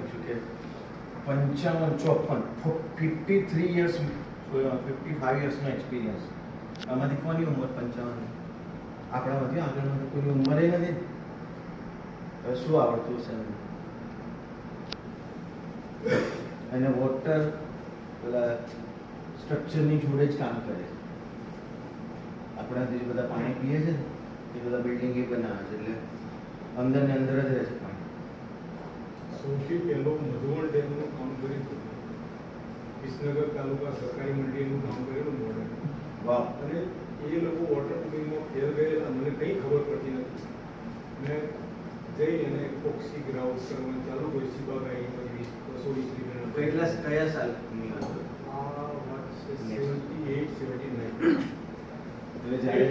લખ્યું કે 53 years 55 yearsનો experience. આમાંથી કોની ઉંમર 55? આપણામાંથી આગળમાંથી કોઈની ઉંમરે નથી. શું આવડતું હશે અને વોટર પેલા સ્ટ્રક્ચરની જોડે જ કામ કરે છે. આપણા જે બધા પાણી પીએ છે ને એ બધા બિલ્ડિંગ એ બનાવે છે, એટલે અંદર ને અંદર જ રહે છે પાણી. સૌથી પહેલો મધુવન ડેમનું કામ કર્યું હતું. વિસનગર તાલુકા સરકારી મંડળીનું કામ કરેલું મોડલ. વાહ. અને એ લોકો વોટર પુલિંગમાં ફેલ ગયેલા, મને કંઈ ખબર પડતી નથી. મેં જઈ અને ઓક્સી ગ્રાઉન્ડ કરવાનું ચાલુ કર્યું. સિબાગાઈ પછી 220 લીટર. કેટલા કયા સાલની વાત? આ વાત છે 78 79. એટલે જ્યારે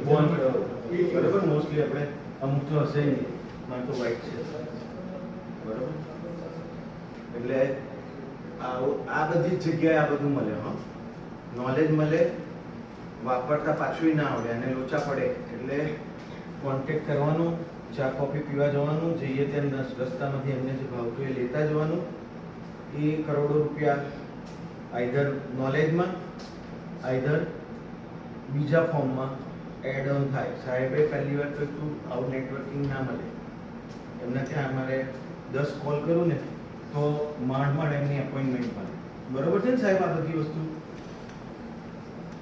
બોન બરાબર, મોસ્ટલી આપણે અમુક તો હશે નહીં, મારે તો વ્હાઈટ છે બરાબર. એટલે આ બધી જ જગ્યાએ આ બધું મળે. હા, નોલેજ મળે, વાપરતા પાછું ના આવડે અને લોચા પડે એટલે કોન્ટેક્ટ કરવાનો, ચા કોફી પીવા જવાનું, જઈએ ત્યાં રસ્તામાંથી એમને જે ભાવતું એ લેતા જવાનું. એ કરોડો રૂપિયા આઈધર નોલેજમાં આઈધર બીજા ફોર્મમાં એડ ઓન થાય. સાહેબે પહેલી વાર તો તું આવું નેટવર્કિંગ ના મળે. એમને ત્યાં અમારે 10 કોલ કરું ને તો માંડ એમની એપોઇન્ટમેન્ટ મળે. બરોબર છે ને સાહેબ? આ બધી વસ્તુ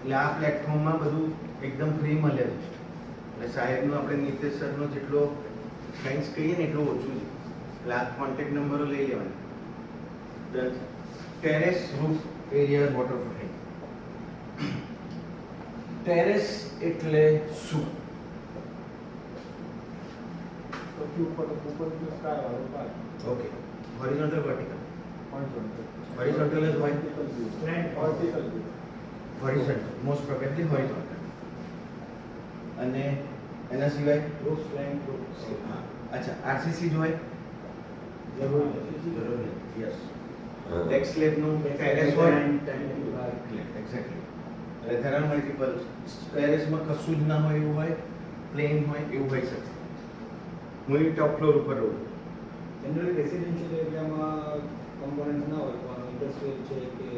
એટલે આ પ્લેટફોર્મમાં બધું એકદમ ફ્રી મળે છે. એટલે સાહેબનો આપણે નીતેશ સરનો જેટલો થેન્ક્સ કહીએ ને એટલું ઓછું છે. એટલે આ કોન્ટેક્ટ નંબરો લઈ લેવાના. Terrace roof area waterproofing. Terrace એટલે શું? Okay, horizontal vertical? હોરિઝોન્ટલ જ હોય. Horizontal, most probably horizontal. અને એના સિવાય અચ્છા, આરસીસી જ હોય? જરૂર નથી. યસ, ડેક સ્લેબનું ટેરેસ હોય. એક્ઝેક્ટલી. એટલે ધરાણ મલ્ટિપલ ટેરેસમાં કશું જ ના હોય એવું હોય, પ્લેન હોય એવું હોઈ શકે. હું ટોપ ફ્લોર ઉપર રહું. જનરલી રેસિડેન્શિયલ એરિયામાં કમ્પોનન્ટ ના હોય, પણ ઇન્ડસ્ટ્રીયલ છે કે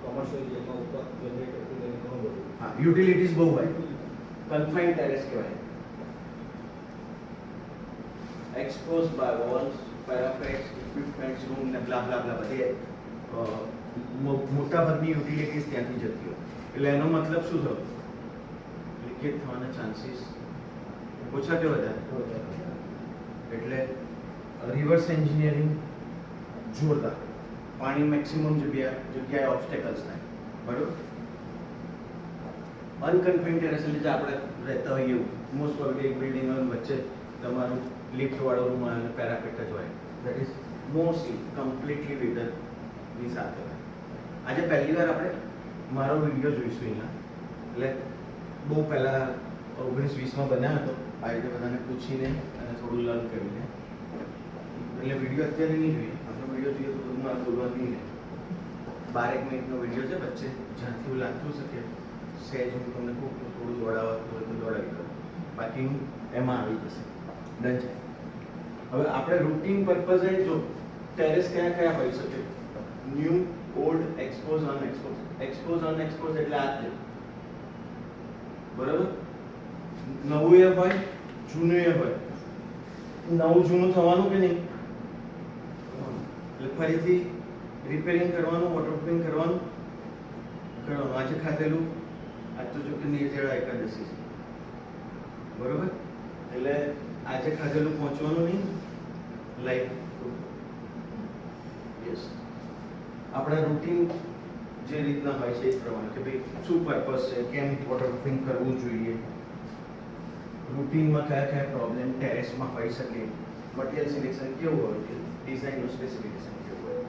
કોમર્શિયલ એરિયામાં ઉપર જનરેટરથી લઈને ઘણું બધું. હા, યુટિલિટીઝ બહુ હોય. કન્ફાઇન્ડ ટેરેસ કહેવાય. Expose by walls, parapets, equipments, room ને બ્લા બ્લા બ્લા બધે મોટા ભાગની યુટિલિટીઝ ત્યાંથી જતી હોય. એટલે એનો મતલબ શું થયો? લીકેજ થવાના ચાન્સીસ ઓછા કે વધારે? એટલે રિવર્સ એન્જિનિયરિંગ જોરદાર. પાણી મેક્સિમમ જગ્યાએ ઓબ્સ્ટેકલ્સ થાય. બરોબર. અનકન્ફાઇન્ડ ટેરેસ એટલે આપણે રહેતા હોઈએ એવું. મોસ્ટ પ્રોબેબલી એક બિલ્ડિંગ વચ્ચે તમારું લિફ્ટ વાળો રૂમ અને પેરાપેટ જ હોય. દેટ ઇઝ મોસ્ટલી કમ્પ્લીટલી વેધરની સાથે હોય. આજે પહેલી વાર આપણે મારો વિડીયો જોઈશું અહીંયા. એટલે બહુ પહેલાં 19-20માં બનાવ્યો હતો. આ રીતે બધાને પૂછીને અને થોડું લર્ન કરીને. એટલે વિડીયો અત્યારે નહીં જોઈએ. આપણો વિડીયો જોઈએ તો બધું મારે બોલવાનું નહીં રહે. 12 મિનિટનો વિડીયો છે. વચ્ચે જ્યાંથી એવું લાગતું હશે કે સહેજ હું તમને કહું તો થોડું દોડાવતું હોય તો દોડાવી દઉં. બાકી એમાં આવી જશે. ડન છે. હવે આપણે રૂટીન પર્પઝે જો ટેરેસ કયા કયા હોઈ શકે? New, old, expose, unexpose. Expose unexpose એટલે આ જ. બરાબર. નવું એ હોય, જૂનું એ હોય. નવું જૂનું થવાનું કે નહીં? એટલે ફરીથી રિપેરિંગ કરવાનું, વોટરપ્રૂફિંગ કરવાનું. આજે ખાધેલું આજ તો જો કે નિર્જળા એકાદશી છે. બરોબર. એટલે આજે ખાધેલું પહોંચવાનું નહીં. લાઈક યસ, આપણા રૂટીન જે રીતના હોય છે એ પ્રમાણે કે ભાઈ શું પર્પઝ છે, કેમ વોટરપ્રૂફિંગ કરવું જોઈએ, રૂટીનમાં કયા કયા પ્રોબ્લેમ ટેરેસમાં હોઈ શકે, મટીરિયલ સિલેક્શન કેવું હોય છે, ડિઝાઇનનું સ્પેસિફિકેશન કેવું હોય.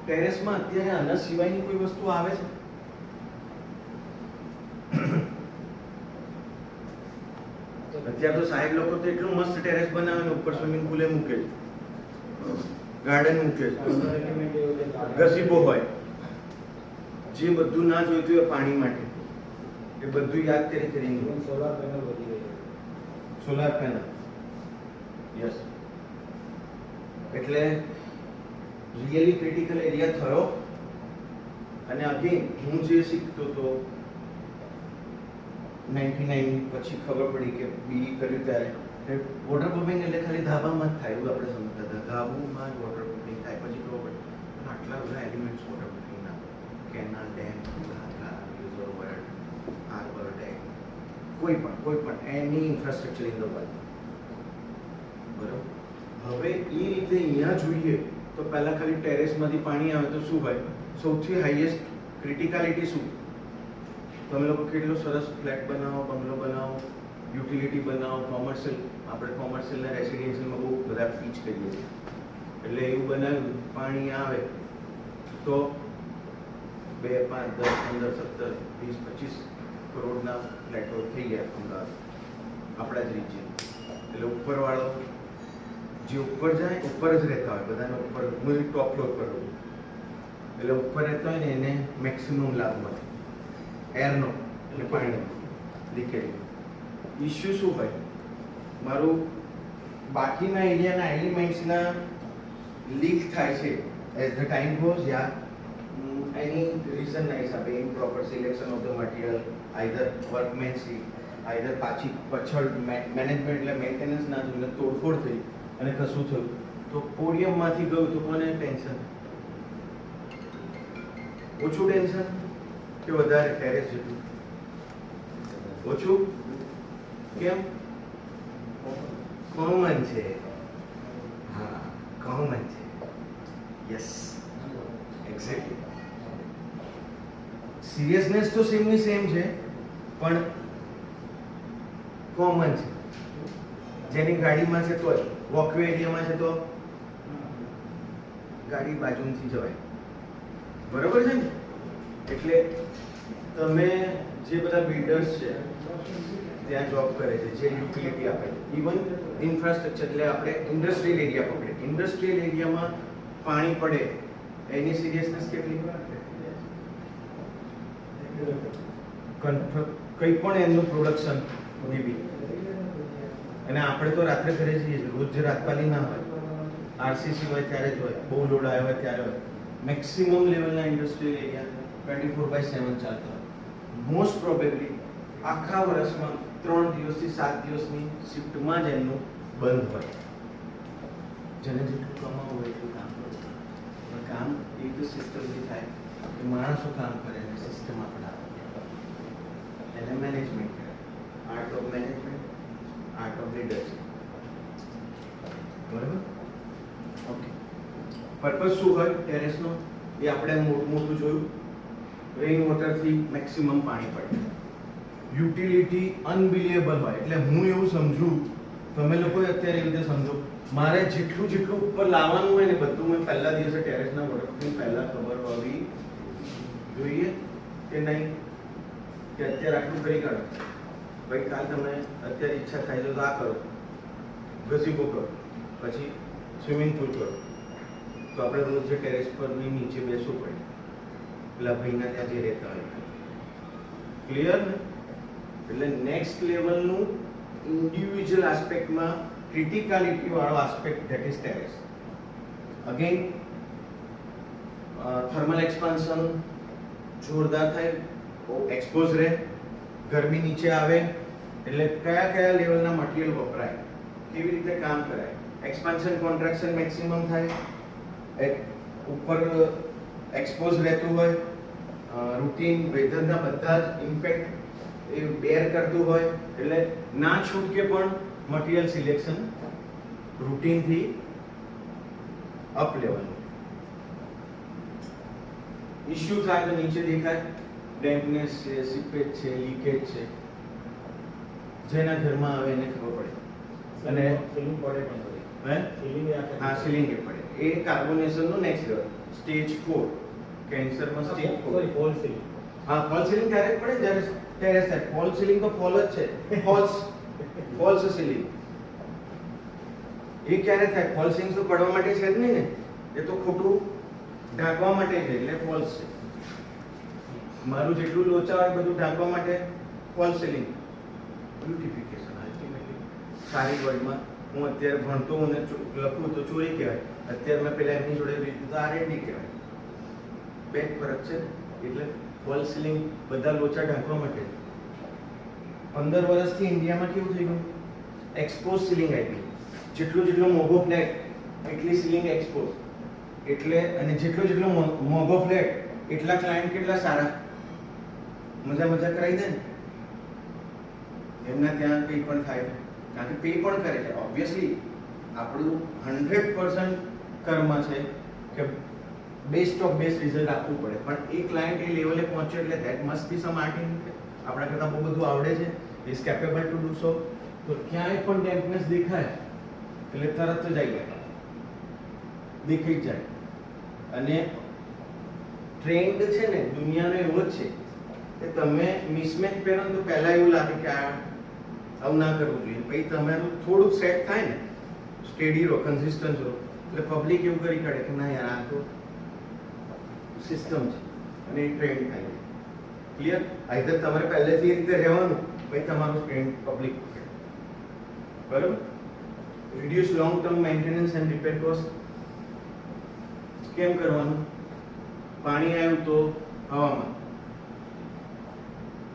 ટેરેસમાં અત્યારે આના સિવાયની કોઈ વસ્તુ આવે છે? અત્યારે તો સાહેબ લોકો તો એટલું મસ્ત ટેરેસ બનાવે ને ઉપર સ્વિમિંગ પુલે મૂકે છે, ગાર્ડન મૂકે છે, ગઝીબો હોય. જે બધું ના જોઈતું હોય પાણી માટે એ બધું યાદ કરીને સોલાર પેનલ વધી ગઈ છે. Solar panel. યસ. એટલે રિયલી ક્રિટિકલ એરિયા થયો. અને અગેન હું જે શીખતો હતો 99 પછી ખબર પડી કે બી કર્યું ત્યારે વોટર પમ્પિંગ એટલે ખાલી ધાબામાં જ થાય એવું આપણે સમજતા હતા. ધાબામાં જ વોટર પમ્પિંગ થાય. પછી ખબર પડી પણ આટલા બધા એલિમેન્ટ્સ વોટર પમ્પિંગના, canal, dam, reservoir, harbour, dam, કોઈ પણ any infrastructure in the world. બરોબર. હવે એ રીતે અહીંયા જોઈએ તો પહેલા ખાલી ટેરેસમાંથી પાણી આવે તો શું હોય? સૌથી હાઈએસ્ટ ક્રિટિકાલિટી શું? તમે લોકો કેટલો સરસ ફ્લેટ બનાવો, બંગલો બનાવો, યુટિલિટી બનાવો, કોમર્શિયલ, આપણે કોમર્શિયલના રેસિડેન્શિયલમાં બહુ બધા પીચ કરીએ છીએ. એટલે એવું બનાવ્યું પાણી આવે તો 2, 5, 10, 15, 17, 20, 25 કરોડના ફ્લેટો થઈ ગયા અમદાવાદ આપણા જ રીજ્યન. એટલે ઉપરવાળો જે ઉપર જાય ઉપર જ રહેતા હોય, બધાને ઉપર, હું ટોપ ફ્લોર પર રહું, એટલે ઉપર રહેતા હોય ને એને મેક્સિમમ લાભ મળે એરનો એટલે પાણીનો લીકેજ. ઇસ્યુ શું હોય? મારું બાકીના એરિયાના એલિમેન્ટ્સના લીક થાય છે એઝ ધ ટાઈમ ગોઝ, યા એની રીઝનના હિસાબે improper selection of the material, either workmanship, either પાછળ મેનેજમેન્ટ એટલે મેન્ટેનન્સ ના થયું, તોડફોડ થઈ અને કશું થયું તો પોડિયમમાંથી ગયું તો કોને ટેન્શન? ઓછું ટેન્શન કે વધારે? ટેરેસ જેટલું ઓછું. કેમ? કોમન છે. હા, કોમન છે. Yes, exactly. સિરિયસનેસ તો સેમની સેમ છે પણ કોમન છે. જેની ગાડીમાં છે તો વોકવે એરિયામાં છે તો ગાડી બાજુથી જવાય. બરોબર છે ને? એટલે તમે જે બધા બિલ્ડર્સ છે ત્યાં જોબ કરે છે, જે યુટિલિટી આપે છે, ઇવન ઇન્ફ્રાસ્ટ્રક્ચર, એટલે આપણે ઇન્ડસ્ટ્રીયલ એરિયા પકડે, ઇન્ડસ્ટ્રીયલ એરિયામાં પાણી પડે એની સિરિયસનેસ કેટલી? કંઈ પણ એમનું પ્રોડક્શન બી. અને આપણે તો રાત્રે ઘરે જઈએ છીએ, રોજ રાતપાલી ના હોય, આરસીસી હોય ત્યારે જ હોય, બહુ લોડ આવ્યો હોય ત્યારે હોય. મેક્સિમમ લેવલના ઇન્ડસ્ટ્રીયલ એરિયા 24/7 ચાલતા હોય. મોસ્ટ પ્રોબેબલી આખા વર્ષમાં 3 દિવસથી 7 દિવસની શિફ્ટમાં જ એમનું બંધ હોય. જેને જેટલું કમાવું હોય એટલું કામ કરવું. પણ કામ એ રીતે સિસ્ટમથી થાય કે માણસો કામ કરે અને સિસ્ટમ આપણે આવે. એને મેનેજમેન્ટ કહેવાય. Art of management, art of leadership. બરાબર? ઓકે. પર્પઝ શું હોય ટેરેસનો? એ આપણે મોટું જોયું. રેઇન વોટરથી મેક્સિમમ પાણી પડે. યુટિલિટી અનબિલિયેબલ હોય. એટલે હું એવું સમજુ, તમે લોકો અત્યારે એવી રીતે સમજો, મારે જેટલું ઉપર લાવવાનું હોય ને બધું મેં પહેલા દિવસે ટેરેસના વોટરપ્રૂફિંગ પહેલા ખબર હોવી જોઈએ કે નહીં? કે અત્યારે આટલું કરી કાઢો, ભાઈ કાલ તમે અત્યારે ઈચ્છા થાય તો આ કરો, ગઝીબો કરો, પછી સ્વિમિંગ પુલ કરો, તો આપણે રોજ જે ટેરેસ પરની નીચે બેસવું પડે પેલા ભાઈના ત્યાં જે રહેતા હોય. ક્લિયર ને? એટલે નેક્સ્ટ લેવલનું ઇન્ડિવિજ્યુઅલ આસ્પેક્ટમાં ક્રિટિકાલિટી વાળો aspect that is terrace. Again thermal expansion જોરદાર થાય, એક્સપોઝ રહે, ગરમી નીચે આવે, એટલે કયા લેવલના મટીરિયલ વપરાય, કેવી રીતે કામ કરાય, એક્સપાન્શન કોન્ટ્રાક્શન મેક્સિમમ થાય, ઉપર એક્સપોઝ રહેતું હોય, રૂટીન વેધરના બધા જ ઇમ્પેક્ટ એ બેર કરતું હોય, એટલે ના છૂટકે પણ મટીરિયલ સિલેક્શન રૂટીનથી અપ લેવલ. ઇશ્યુ થાય તો નીચે દેખાય, ડેમ્પનેસ છે, સીપેજ છે, લીકેજ છે, જેના ઘરમાં આવે એને ખબર પડે. અને સીલિંગ પડે પણ હે? સીલિંગ હા, સીલિંગ એ પડે. એ કાર્બોનેશનનો નેક્સ્ટ લેવલ, સ્ટેજ 4. કેન્સરમાં સ્ટેજ 4. Sorry, fall ceiling. હા, ફોલ સીલિંગ ત્યારે જ પડે જ્યારે ટેરેસ થાય. ફોલ સીલિંગ તો ફોલ જ છે, ફોલ્સ સીલિંગ. એ ક્યારે થાય? ફોલ સીલિંગ તો પડવા માટે છે જ નહીં ને, એ તો ખોટું ઢાંકવા માટે છે, એટલે ફોલ્સ છે. મારું જેટલું લોચા હોય બધું ઢાંકવા માટે ફોલ સીલિંગ. બ્યુટિફિકેશન અલ્ટિમેટલી સારી વર્લ્ડમાં હું અત્યારે ભણતો હું ને લખું તો ચોરી કહેવાય, અત્યારે મેં પેલા એમની જોડે લીધું તો R&D કહેવાય. બે જ ફરક છે. એટલે ફોલ સીલિંગ બધા લોચા ઢાંકવા માટે. 15 વર્ષથી ઇન્ડિયામાં કેવું થઈ ગયું, એક્સપોઝ સીલિંગ આવી. જેટલો મોંઘો ફ્લેટ એટલી સીલિંગ એક્સપોઝ. એટલે અને જેટલો મોંઘો ફ્લેટ એટલા ક્લાયન્ટ કેટલા સારા, મજા કરાવી દે ને. એમના ત્યાં કંઈ પણ થાય, કારણ કે પે પણ કરે છે. ઓબ્વિયસલી આપણું 100% કર્મ છે કે બેસ્ટ ઓફ બેસ્ટ રિઝલ્ટ આપવું પડે, પણ એ ક્લાયન્ટ એ લેવલે પહોંચ્યો એટલે that must be some art in. આપણા કરતાં બહુ બધું આવડે છે, is capable to do so. તો ક્યાંય પણ ડેમ્પનેસ દેખાય એટલે તરત જ આવી જાય, દેખાઈ જ જાય. અને ટ્રેન્ડ છે ને દુનિયાનો એવો જ છે કે તમે મિસમેચ પહેરો ને તો પહેલા એવું લાગે કે આવું ના કરવું જોઈએ, પછી તમારું થોડુંક સેટ થાય ને, સ્ટેડી રહો, કન્સિસ્ટન્ટ રહો, એટલે પબ્લિક એવું કરી કાઢે કે ના યાર આ તો સિસ્ટમ છે અને એ ટ્રેન્ડ થાય. ક્લિયર? આઈધર તમારે પહેલેથી એ રીતે રહેવાનું, પછી તમારું ટ્રેન્ડ પબ્લિક. બરાબર? Reduce long term maintenance and repair cost. કેમ કરવાનું? પાણી આવ્યું તો હવામાં.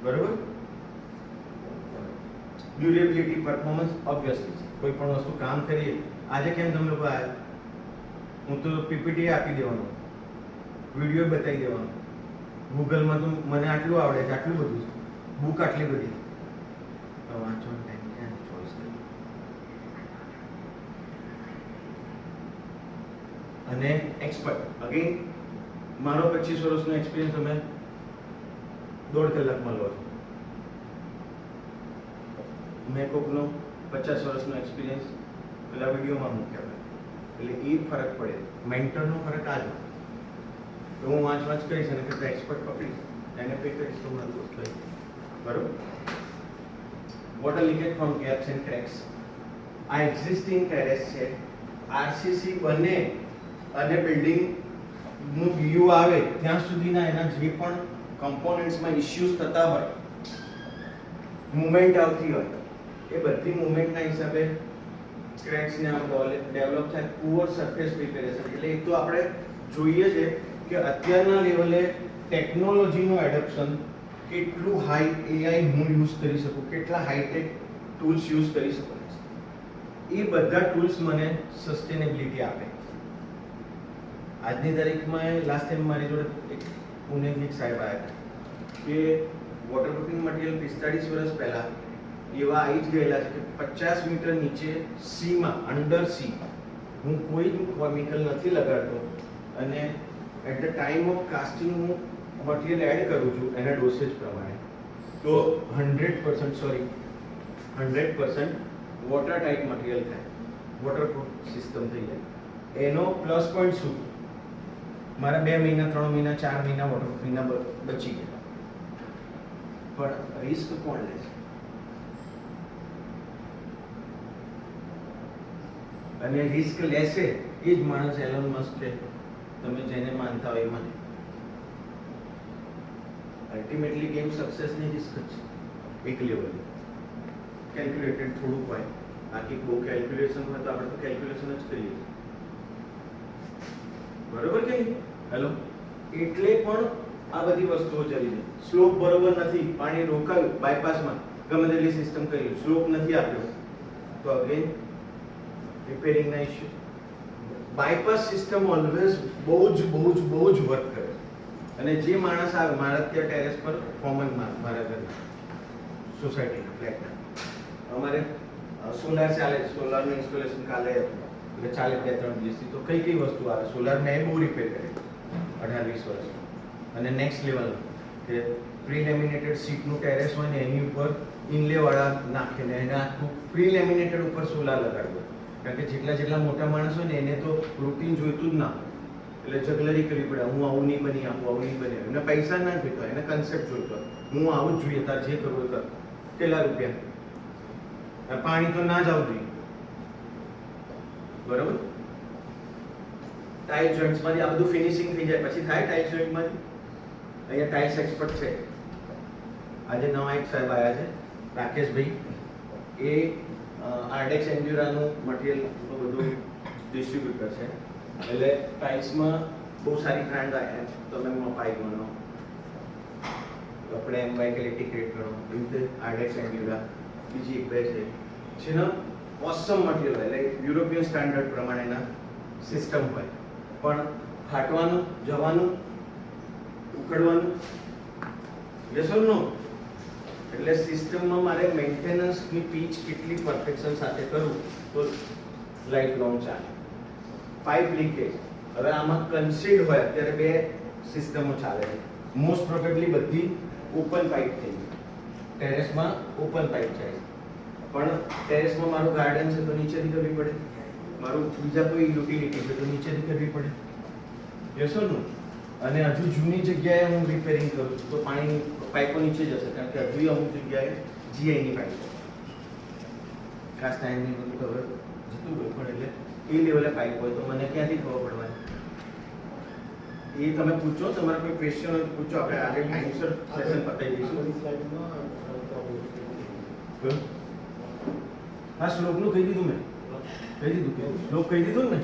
બરાબર? ડ્યુરેબિલિટી, પરફોર્મન્સ ઓબ્વિયસલી છે. કોઈ પણ વસ્તુ કામ કરીએ, આજે કેમ તમે લોકો આવ્યા, હું તો પીપીટી આપી દેવાનો, વિડીયો બતાવી દેવાનો, ગૂગલમાં તો મને આટલું આવડે છે, આટલું બધું છે, બુક આટલી બધી, વાંચવાનો ટાઈમ ક્યાં ચોઈસ કરી. અને એક્સપર્ટ, અગેન મારો 25 વર્ષનો એક્સપિરિયન્સ તમે 1.5 કલાકમાં લો છો. મેં કોકનો 50 વર્ષનો એક્સપિરિયન્સ પેલા વિડીયોમાં મૂક્યા. એટલે એ ફરક પડે, મેન્ટરનો ફરક આ જ. તો હું વાંચ કરીશ અને કરતા એક્સપર્ટ પકડીશ, એને પે કરીશ તો મારું દોસ્ત થઈ. બરોબર? Water leakage from gaps and cracks. આ એક્ઝિસ્ટિંગ ટેરેસ છે, આરસીસી બને અને બિલ્ડિંગ નું વ્યૂ આવે ત્યાં સુધીના એના જે પણ કમ્પોનન્ટ્સમાં ઇશ્યુઝ થતા હોય, મુવમેન્ટ આવતી હોય, એ બધી મુવમેન્ટના હિસાબે ક્રેક્સ ને ડેવલપ થાય. પુઅર સરફેસ પ્રિપેરેશન, એટલે એ તો આપણે જોઈએ છે કે અત્યારના લેવલે ટેકનોલોજીનું એડોપ્શન કેટલું હાઈ, એઆઈ હું યુઝ કરી શકું, કેટલા હાઈટેક ટૂલ્સ યુઝ કરી શકું, એ બધા ટૂલ્સ મને સસ્ટેનેબિલિટી આપે. આજની તારીખમાં લાસ્ટ ટાઈમ મારી જોડે એક પુણેથી એક સાહેબ આવ્યા હતા કે વોટરપ્રૂફિંગ મટીરિયલ 45 વર્ષ પહેલા એવા આવી જ ગયેલા છે કે 50 મીટર નીચે સીમાં, અંડર સી, હું કોઈ જ કેમિકલ નથી લગાડતો અને at the time of casting હું મટીરિયલ એડ કરું છું એના ડોસેજ પ્રમાણે, તો 100% વોટર ટાઈપ મટીરિયલ થાય, વોટરપ્રૂફ સિસ્ટમ થઈ જાય. એનો પ્લસ પોઈન્ટ શું? મારા 2 મહિના, 3 મહિના, 4 મહિના વોટરપ્રૂફિંગના બચી ગયા. પણ રિસ્ક કોણ લે છે? અને રિસ્ક લેશે એ જ માણસ એલન મસ્ક છે, તમે જેને માનતા હોય એમાં. અલ્ટિમેટલી ગેમ સક્સેસની રિસ્ક જ છે એક લેવલે. કેલ્ક્યુલેટેડ થોડુંક હોય, બાકી બહુ કેલ્ક્યુલેશન હોય તો આપણે તો કેલ્ક્યુલેશન જ કરીએ. બરોબર કે નહીં? હેલો, એટલે પણ આ બધી વસ્તુઓ ચલી છે. સ્લોપ બરોબર નથી, પાણી રોકાયું બાયપાસમાં, ગમે તેટલી સિસ્ટમ કરી, સ્લોપ નથી આપ્યો, તો અગેન રિપેરિંગના ઇશ્યુ. બાયપાસ સિસ્ટમ ઓલવેઝ બહુ જ વર્ક કરે. અને જે માણસ આવે, મારા ત્યાં ટેરેસ પર કોમન મારા ઘરના સોસાયટીના ફ્લેટના અમારે સોલાર ચાલે, સોલારનું ઇન્સ્ટોલેશન કાલે એટલે ચાલે 2-3 દિવસથી. તો કઈ વસ્તુ આવે સોલાર, મેં બહુ રિપેર કરે 18-20 વર્ષ. અને નેક્સ્ટ લેવલ કે પ્રી લેમિનેટેડ સીટનું ટેરેસ હોય ને એની ઉપર ઇનલે વાળા નાખીને એને આખું પ્રી લેમિનેટેડ ઉપર સોલાર લગાડવું. કારણ કે જેટલા મોટા માણસ હોય ને એને તો રૂટીન જોઈતું જ ના, એટલે જગલરી કરવી પડે. હું આવું નહીં બની આપું, આવું નહીં બની. એમને પૈસા ના જોઈતો, એને કન્સેપ્ટ જોઈતો, હું આવું જ જોઈએ, તાર જે કરવું કર, કેટલા રૂપિયા, પાણી તો ના જ આવવું જોઈએ. બરોબર? ટાઇલ જોઈન્ટ્સમાંથી આ બધું ફિનિશિંગ થઈ જાય પછી થાય ટાઇલ જોઈન્ટમાંથી. અહીંયા ટાઇલ્સ એક્સપર્ટ છે, આજે નવા એક સાહેબ આવ્યા છે રાકેશભાઈ. એ આર્ડેક્સ એન્ડ્યુરાનું મટીરિયલ બધું ડિસ્ટ્રીબ્યુટર છે. એટલે ટાઇલ્સમાં બહુ સારી બ્રાન્ડ આવે તમે મપાઈ ગણો, આપણે એમવાય ક્વોલિટી ક્રિએટ કરો, એવી રીતે આર્ડેક્સ એન્ડ્યુરા બીજી એક બે છે જેનો ઓસમ મટીરિયલ હોય, એટલે યુરોપિયન સ્ટાન્ડર્ડ પ્રમાણેના સિસ્ટમ હોય, પણ ફાટવાનું, જવાનું, ઉખડવાનું યસ ઓર નો. એટલે સિસ્ટમમાં મારે મેન્ટેનન્સની પીચ કેટલી પરફેક્શન સાથે કરું તો લાઈફ લોંગ ચાલે. પાઇપ લીકેજ, હવે આમાં કન્સીલ્ડ હોય, અત્યારે બે સિસ્ટમો ચાલે છે. મોસ્ટ પ્રોબેબલી બધી ઓપન પાઇપ થઈ ગઈ, ટેરેસમાં ઓપન પાઇપ જાય, પણ ટેરેસમાં મારું ગાર્ડન છે તો નીચેથી કરવી પડે, મારું બીજા કોઈ યુટિલિટી છે તો નીચેથી કરવી પડે, યસ ઓર નો. અને હજુ જૂની જગ્યાએ હું રિપેરિંગ કરું તો પાણી પાઇપો નીચે જશે, કારણ કે હજુ અમુક જગ્યાએ જીઆઈની પાઇપ કાસ્ટ આયર્નની બધું ખબર જતું હોય, પણ એટલે એ લેવલે પાઇપ હોય તો મને ક્યાંથી ખબર પડવાની? એ તમે પૂછો, તમારા કોઈ ક્વેશ્ચન હોય તો પૂછો, આપણે આજે ટાઈમસર સેશન પતાવી દઈશું. હા, શ્લોકનું કહી દીધું મેં, શ્લોક કહી દીધું ને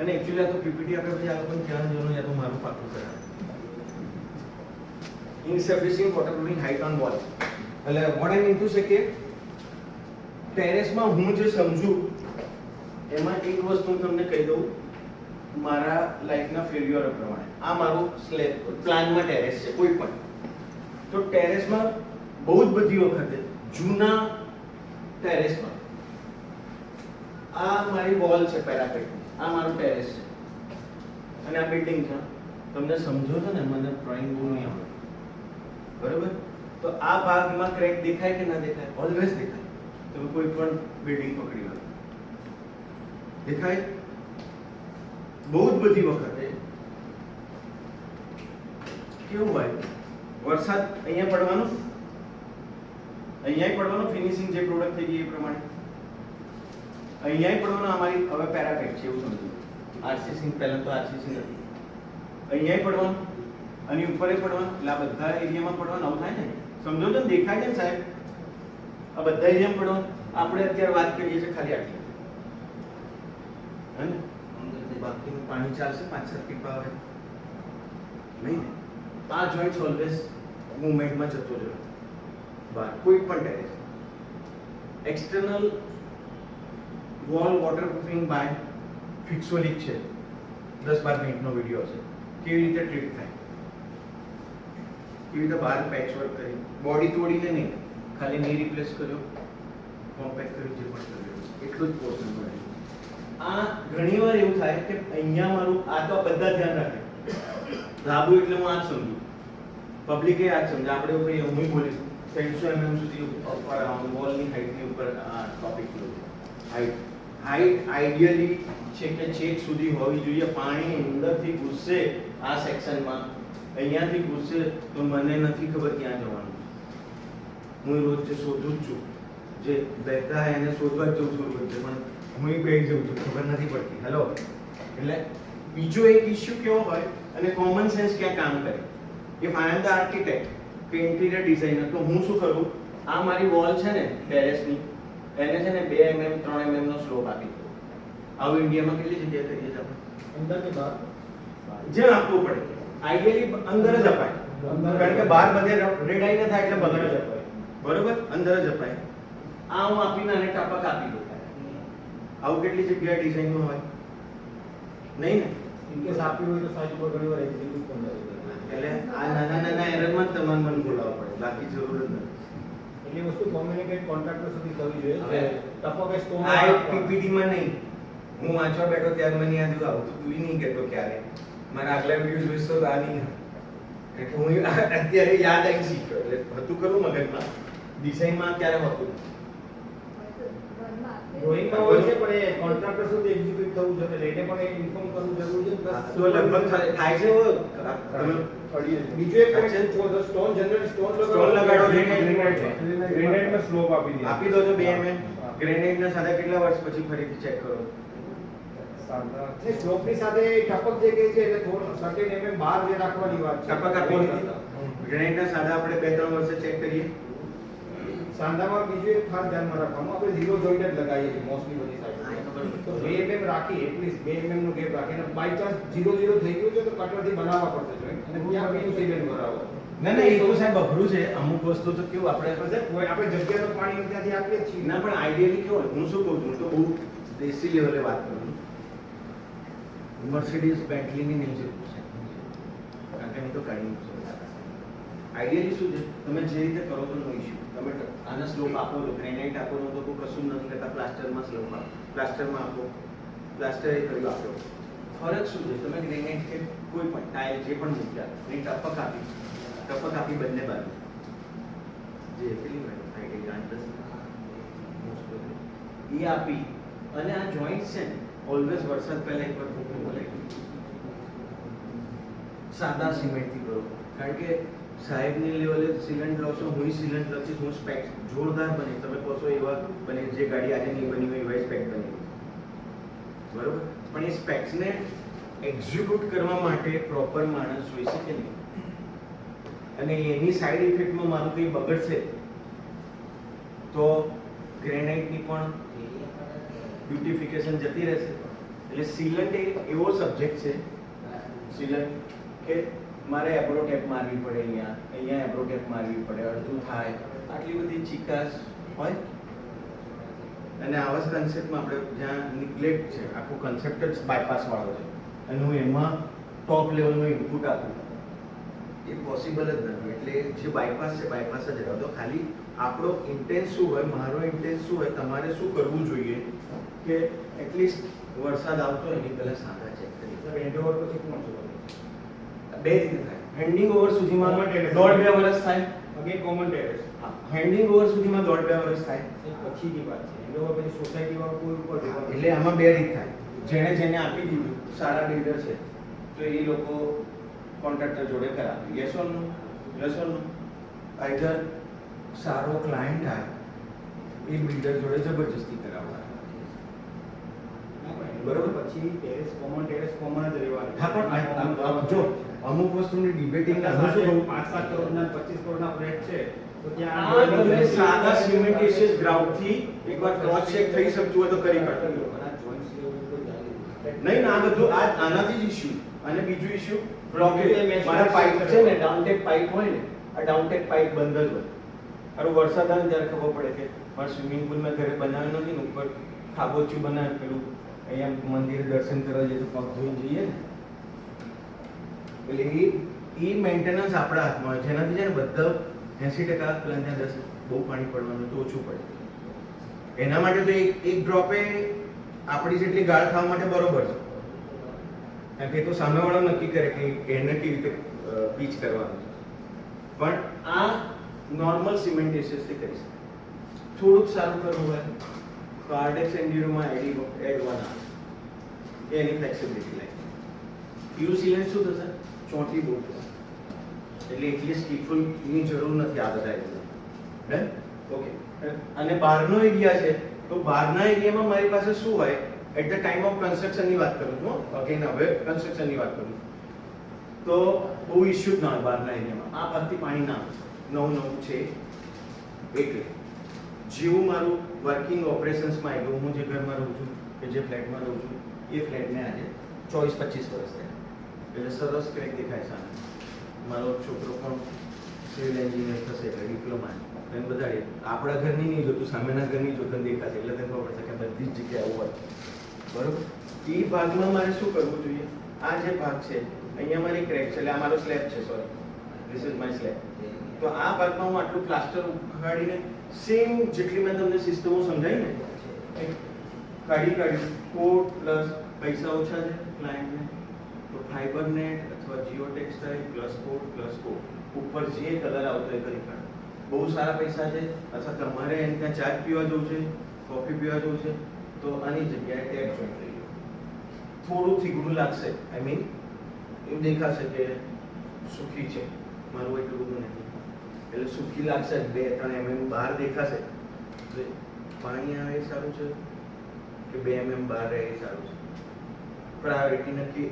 અને એકચ્યુઅલી આ તો પીપીટી આપણે પછી આ લોકોને ક્યાં જવાનું યા તો મારું પાકું કરાવે. ઇનસફિશિયન્ટ વોટરપ્રૂફિંગ હાઇટ ઓન વોલ, એટલે what I mean to say કે ટેરેસમાં હું જે સમજુ એમાં એક વસ્તુ તમને કહી દઉં, મારા લાઈફના ફેલ્યુઅર પ્રમાણે આ મારું સ્લેબ પ્લાનમાં ટેરેસ છે કોઈ પણ, તો ટેરેસમાં બહુ જ બધી વખતે જૂના ટેરેસમાં આ મારી વોલ છે પેરાપેટ, આ મારું ટેરેસ છે અને આ બિલ્ડિંગ છે. તમને સમજો છો ને, મને ડ્રોઈંગ બહુ નહીં આવડે, બરોબર? તો આ ભાગમાં ક્રેક દેખાય કે ના દેખાય? ઓલવેઝ દેખાય. તમે કોઈ પણ બિલ્ડિંગ પકડી લો દેખાય. બહુ જ બધી વખતે કેવું હોય, વરસાદ અહીંયા પડવાનો, અહીંયા પડવાનો, ફિનિશિંગ જે પ્રોડક્ટ થઈ ગઈ એ પ્રમાણે અહીંયા પડવાનો. અમારી હવે પેરાપેટ છે એવું સમજો, આરસીસી પહેલા તો આરસીસી નથી, અહીંયા પડવાનું અને ઉપર પડવાનું, એટલે આ બધા એરિયામાં પડવાનું. આવું થાય ને, સમજો છો ને, દેખાય છે ને સાહેબ, આ બધા એરિયામાં પડવાનું. આપણે અત્યારે વાત કરીએ છીએ ખાલી આટલી, હે ને? બાકીનું પાણી ચાલશે, 5-7 ટીપા આવે નહીં ને. આ જોઈન્ટ્સ ઓલવેઝ મૂવમેન્ટમાં જતો રહ્યો બહાર, કોઈ પણ terrace. External wall waterproofing by ફિક્સોલિક છે, 10-12 મિનિટનો વિડીયો છે, કેવી રીતે ટ્રીટ થાય, કેવી રીતે બહાર પેચવર્ક કરી, બોડી તોડીને નહીં, ખાલી ની રિપ્લેસ કર્યો, કોમ્પેક્ટ કર્યું, જે પણ કર્યું એટલું જ પોર્શન મળે. આ ઘણીવાર એવું થાય કે અહીંયા મારું આ તો બધા ધ્યાન રાખે, ધાબુ એટલે હું આ જ સમજુ, પબ્લિકે આ જ સમજે, આપણે ઉપર હું બોલીશ 300 mm સુધી ઉપર વોલની હાઈટની ઉપર આ ટોપિક લો. હાઈટ આઈડિયલી છે કે છેક સુધી હોવી જોઈએ, પાણી અંદરથી ઘૂસશે આ સેક્શનમાં, અહીંયાથી ઘૂસશે તો મને નથી ખબર ક્યાં જવાનું. હું રોજ જે શોધું જ છું, જે બહેતા એને શોધવા જ જઉં છું રોજ, પણ હું બેઠ જઉં છું, ખબર નથી પડતી. હેલો, એટલે બીજો એક ઇશ્યુ કેવો હોય અને કોમન સેન્સ ક્યાં કામ કરે. If I am the architect કે ઇન્ટિરિયર ડિઝાઇનર, તો હું શું કરું, આ મારી વોલ છે ને ટેરેસની, એને છે ને 2 mm 3 mm નો સ્લોપ આપી દો. આવું ઇન્ડિયામાં કેટલી જગ્યાએ કરીએ છીએ આપણે? અંદર કે બહાર? જ્યાં આપવું પડે, આઈડિયલી અંદર જ અપાય, કારણ કે બહાર બધે રેડાઈ ન થાય એટલે બગડે જ અપાય, બરોબર? અંદર જ અપાય. આ હું આપીને આને ટપક આપી દઉં. આવું કેટલી જગ્યાએ ડિઝાઇનમાં હોય નહીં ને? ઇનકેસ આપી હોય તો સાઈડ પર ઘણી વાર એક્ઝિક્યુટ પણ થાય. એટલે આ નાના એરરમાં જ તમારે મન બોલાવવું પડે, બાકી જરૂર જ નથી. એટલી વસ્તુ કોમ્યુનિકેટ કોન્ટ્રાક્ટર સુધી થવી જોઈએ. હવે ટપકે સ્ટોન આ એક પીપીટીમાં નહીં, હું વાંચવા બેઠો ત્યારે મને યાદ આવ્યું, તું નહીં કહેતો ક્યારે મારા આગલા વિડીયો જોઈશ તો આ નહીં, એટલે હું અત્યારે યાદ આવી શીખ્યો, એટલે હતું કરું મગજમાં, ડિઝાઇનમાં ક્યારે હોતું ડ્રોઈંગમાં હોય છે, પણ એ કોન્ટ્રાક્ટર સુધી એક્ઝિક્યુટ થવું જોઈએ, એટલે એને પણ ઇન્ફોર્મ કરવું જરૂરી છે. તો લગભગ થાય છે. બીજો એક પોઈન્ટ છે, સ્ટોન જનરલ સ્ટોન લગાડો, ગ્રેનાઇટનો સ્લોપ આપી દો છો 2 mm. ગ્રેનાઇટના સાથે કેટલા વર્ષ પછી ફરીથી ચેક કરો? સ્લોપની સાથે ટપક જે કહે છે એટલે થોડું સર્ટેન mm બહાર જે રાખવાની વાત છે. ટપક આપી દીધી. ગ્રેનાઇટના સાદા આપણે 2-3 વર્ષે ચેક કરીએ, સાંધામાં બીજું એક ખાસ ધ્યાનમાં રાખવાનું, આપણે ઝીરો જોઈન્ટ જ લગાવીએ છીએ મોસ્ટલી બધી હા, એ તો સાઈડ. બરોબર. તો 2 mm રાખી, એટલીસ્ટ 2 mm નો ગેપ રાખી, અને બાય ચાન્સ 0 થઈ ગયું છે તો કટરથી બનાવવા પડશે જોઈન્ટ, અને ત્યાં બીજું સિમેન્ટ ભરાવો. ના ના, એ તો સાહેબ અઘરું છે. અમુક વસ્તુ તો કેવું આપણે આપણે જગ્યાનું પાણી ત્યાંથી આપીએ જ છીએ. ના, પણ આઈડિયલી કેવું હોય, હું શું કહું છું, હું તો બહુ દેશી લેવલે વાત કરું છું. મર્સિડીઝ બેન્ટલીની નહીં જરૂર છે, કારણ કે નહીં તો કાઢી મૂકશો. આઈડિયલી શું છે, તમે જે રીતે કરો છો નો ઇશ્યુ. તમે આને સ્લોપ આપો છો, ગ્રેનાઇટ આપો છો, તો કોઈ કશું નથી કરતા. પ્લાસ્ટરમાં સ્લોપ આપો, પ્લાસ્ટરમાં આપો, પ્લાસ્ટર એ કર્યું આપો. ફરક શું છે, તમે ગ્રેનાઇટ કે કોઈ પણ ટાઇલ જે પણ મૂક્યા એની ટપક આપી બંને બાજુ જે પેલી એ આપી, અને આ જોઈન્ટ છે ને ઓલવેઝ વરસાદ પહેલા એક વાર ફૂંકવું મળે. સાદા સિમેન્ટથી કરો, કારણ કે સાહેબની લેવલે સિલેન્ડ લો છો, હું સિલેન્ડ લખીશ, હું સ્પેક જોરદાર બની, તમે કહો છો એવા બને, જે ગાડી આજે નહીં બની હોય એવા સ્પેક બની, બરોબર. પણ એ સ્પેક્સને એક્ઝિક્યુટ કરવા માટે પ્રોપર માણસ જોઈશે કે નહીં, અને એની સાઈડ ઇફેક્ટમાં મારું કંઈ બગડશે તો ગ્રેનાઇટની પણ બ્યુટિફિકેશન જતી રહેશે. એટલે સીલન્ટ એ એવો સબ્જેક્ટ છે, સીલન્ટ કે મારે એબ્રો ટેપ મારવી પડે, અહીંયા એબ્રો ટેપ મારવી પડે, અડધું થાય, આટલી બધી ચીકાશ હોય. અને આવા કન્સેપ્ટમાં આપણે જ્યાં નિગ્લેક્ટ છે, આખો કન્સેપ્ટ જ બાયપાસ વાળો છે, અને હું એમાં ટોપ લેવલનો ઇનપુટ આપું, એ પોસિબલ જ નથી. એટલે જે બાયપાસ છે બાયપાસ જ રહ્યો. તો ખાલી આપણો ઇન્ટેન્સ શું હોય, મારો ઇન્ટેન્સ શું હોય, તમારે શું કરવું જોઈએ કે એટલીસ્ટ વરસાદ આવતો હોય એની પહેલા સાંધા ચેક કરી. હેન્ડઓવર પછી કોણ છે? બે રીતે થાય. હેન્ડિંગ ઓવર સુધીમાં 1.5-2 વર્ષ થાય. Again common terrace. હા, હેન્ડિંગ ઓવર સુધીમાં 1.5-2 વર્ષ થાય. પછીની વાત છે. હેન્ડઓવર પછી સોસાયટી વાળો કોઈ ઉપર દેવા. એટલે આમાં બે રીત થાય. જેને આપી દીધું સારા બિલ્ડર છે તો એ લોકો કોન્ટ્રાક્ટર જોડે કરાવે. Yes or no? Yes or no? Either સારો ક્લાયન્ટ આવે એ બિલ્ડર જોડે જબરજસ્તી કરાવવા. બરોબર. પછી ટેરેસ કોમન જ રહેવાનું. હા, પણ જો અમુક વસ્તુની ડિબેટિંગ ના હું શું કહું, 5-7 કરોડના 25 કરોડના ફ્લેટ છે તો આ ત્યાં તમે સાદા સિમેન્ટિશિયસ ગ્રાઉન્ડથી એકવાર ક્રોસ ચેક થઈ શકતું હોય તો કરી કાઢો. નહીં ના, આ બધું આનાથી જ ઇશ્યુ. અને બીજું ઇશ્યુ બ્લોકેજ. મારા પાઇપ છે ને, ડાઉનટેક પાઇપ હોય ને, આ ડાઉનટેક પાઇપ બંધ જ હોય. સારું વરસાદ આવે ત્યારે ખબર પડે કે મારા સ્વિમિંગ પુલ મેં ઘરે બનાવ્યો નથી ને, ઉપર ખાબોચિયું બનાવ્યું, પેલું અહીંયા મંદિરે દર્શન કરવા જઈએ તો પગ ધોઈને જઈએ ને, એટલે એ મેન્ટેનન્સ આપણા હાથમાં હોય, જેનાથી છે ને બધા 80% પ્લાન ત્યાં 10 બહુ પાણી પડવાનું તો ઓછું પડે. એના માટે તો એક ડ્રોપે આપણી જેટલી ગાળ ખાવા માટે બરોબર છે, કારણ કે એ તો સામેવાળો નક્કી કરે કે એને કેવી રીતે પીચ કરવાનું છે. પણ આ નોર્મલ સિમેન્ટિશિયસથી કરી શકાય. થોડુંક સારું કરવું હોય તો આરડેક્સ એન્ડ્યુરોમાં એડ 1 આવે, એની ફ્લેક્સિબિલિટી લાગે. પીયુ સિલેન્ટ શું થશે, ચોંટી બહુ થશે, એટલે એટલી સ્ટીફુલની જરૂર નથી આ બધા એરિયા. ઓકે. અને બહારનો એરિયા છે તો બહારના એરિયામાં મારી પાસે શું હોય, એટ ધ ટાઈમ ઓફ કન્સ્ટ્રક્શનની વાત કરું છું, અગેન હવે કન્સ્ટ્રક્શનની વાત કરું તો બહુ ઇશ્યુ જ ના હોય બહારના એરિયામાં. આ ભાગથી પાણી ના આવે, નવું છે. એટલે જેવું મારું વર્કિંગ ઓપરેશન્સમાં આવ્યું, હું જે ઘરમાં રહું છું કે જે ફ્લેટમાં રહું છું એ ફ્લેટને આજે 24-25 વર્ષ થયા, એટલે સરસ ક્રેક દેખાય છે. મારો છોકરો પણ સિવિલ એન્જિનિયર થશે, એટલે ડિપ્લોમા એને બધા આપણા ઘરની નહીં જોતું, સામેના ઘરની જોતું દેખાશે, એટલે તેને ખબર પડશે કે બધી જ જગ્યાએ આવું હોય. બરોબર. એ ભાગમાં મારે શું કરવું જોઈએ, આ જે ભાગ છે અહીંયા મારી ક્રેક છે, એટલે આ મારો સ્લેબ છે, sorry this is my slab. તો આ ભાગમાં હું આટલું પ્લાસ્ટર ઉખાડીને સેમ જેટલી મેં તમને સિસ્ટમો સમજાવી ને કાઢી કોટ પ્લસ પૈસા ઓછા છે ક્લાયન્ટને તો ફાઈબર નેટ અથવા જીઓ ટેક્સટાઇલ પ્લસ કોટ ઉપર જે કલર આવતો એ કરી કાઢો. બહુ સારા પૈસા છે, અથવા તમારે એને ત્યાં ચા પીવા જવું છે, કોફી પીવા જવું છે તો આની જગ્યાએ ટેપ જોઈન્ટ લઈ લો. થોડું થીગડું લાગશે, આઈ મીન એવું દેખાશે કે સુખી છે, મારું એટલું બધું નથી, એટલે સુખી લાગશે, 2-3 mm બહાર દેખાશે. પાણી આવે એ સારું છે કે 2 mm બહાર રહે એ સારું છે. પ્રાયોરિટી નક્કી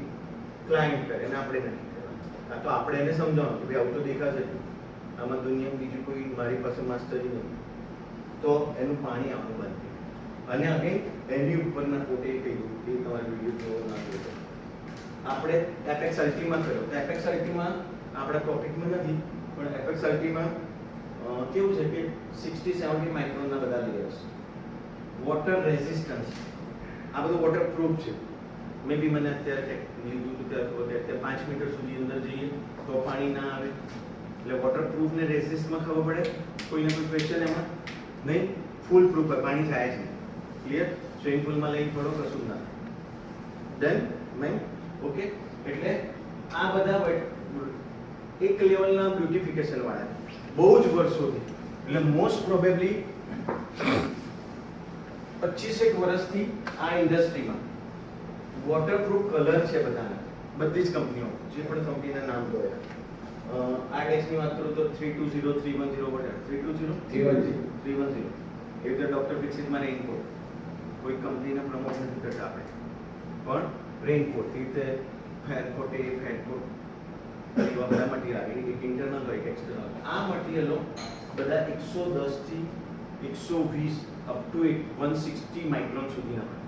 ક્લાયન્ટ કરે અને આપણે નક્કી કરવાનું. તો આપણે એને સમજાવવાનું કે ભાઈ આવું તો દેખાશે, આમાં દુનિયામાં બીજું કોઈ મારી પાસે માસ્ટરી નથી, તો એનું પાણી આવવાનું બંધ થઈ ગયું. અને અગેન એની ઉપરના કોટે કહ્યું એ તમારે વિડીયો જોવો ના જોવો. આપણે એપેક્સ અલ્ટીમાં કર્યો તો એપેક્સ અલ્ટીમાં આપણા ટોપિકમાં નથી, પણ એપેક્સ અલ્ટીમાં કેવું છે કે 60-70 માઇક્રોનના બધા લેયર્સ, વોટર રેઝિસ્ટન્સ, આ બધું વોટર પ્રૂફ છે. મે બી મને અત્યારે લીધું હતું ત્યારે ખબર કે અત્યારે 5 મીટર સુધી અંદર જઈએ તો પાણી ના આવે. એટલે વોટર પ્રૂફ ને રેઝિસ્ટમાં ખબર પડે. કોઈને કોઈ ક્વેશ્ચન એમાં નહીં? ફૂલ પ્રૂફ હોય, પાણી જાય છે. ક્લિયર? સ્વિમિંગ પુલમાં લઈ પડો કશું ના થાય. Then ma'am okay. એટલે આ બધા એક લેવલના બ્યુટિફિકેશન વાળા છે. બહુ જ વર્ષોથી, એટલે મોસ્ટ પ્રોબેબલી 25 વર્ષથી આ ઇન્ડસ્ટ્રીમાં વોટરપ્રૂફ કલર છે બધાના, બધી જ કંપનીઓ, જે પણ કંપનીના નામ લો. આ ડેક્સની વાત કરું તો 320, 310 વોટર 310 એ તો ડોક્ટર ફિક્સિટમાં રેઇનકોટ, કોઈ કંપનીને પ્રમોટ નથી કરતા આપણે, પણ રેઇનકોટ એ રીતે ફેરકોટ એવા બધા મટીરિયલ આવે. એક ઇન્ટરનલ હોય, એક એક્સટર્નલ. આ મટીરિયલો બધા 110 થી 120 અપ ટુ 160 માઇક્રોન સુધીના હોય.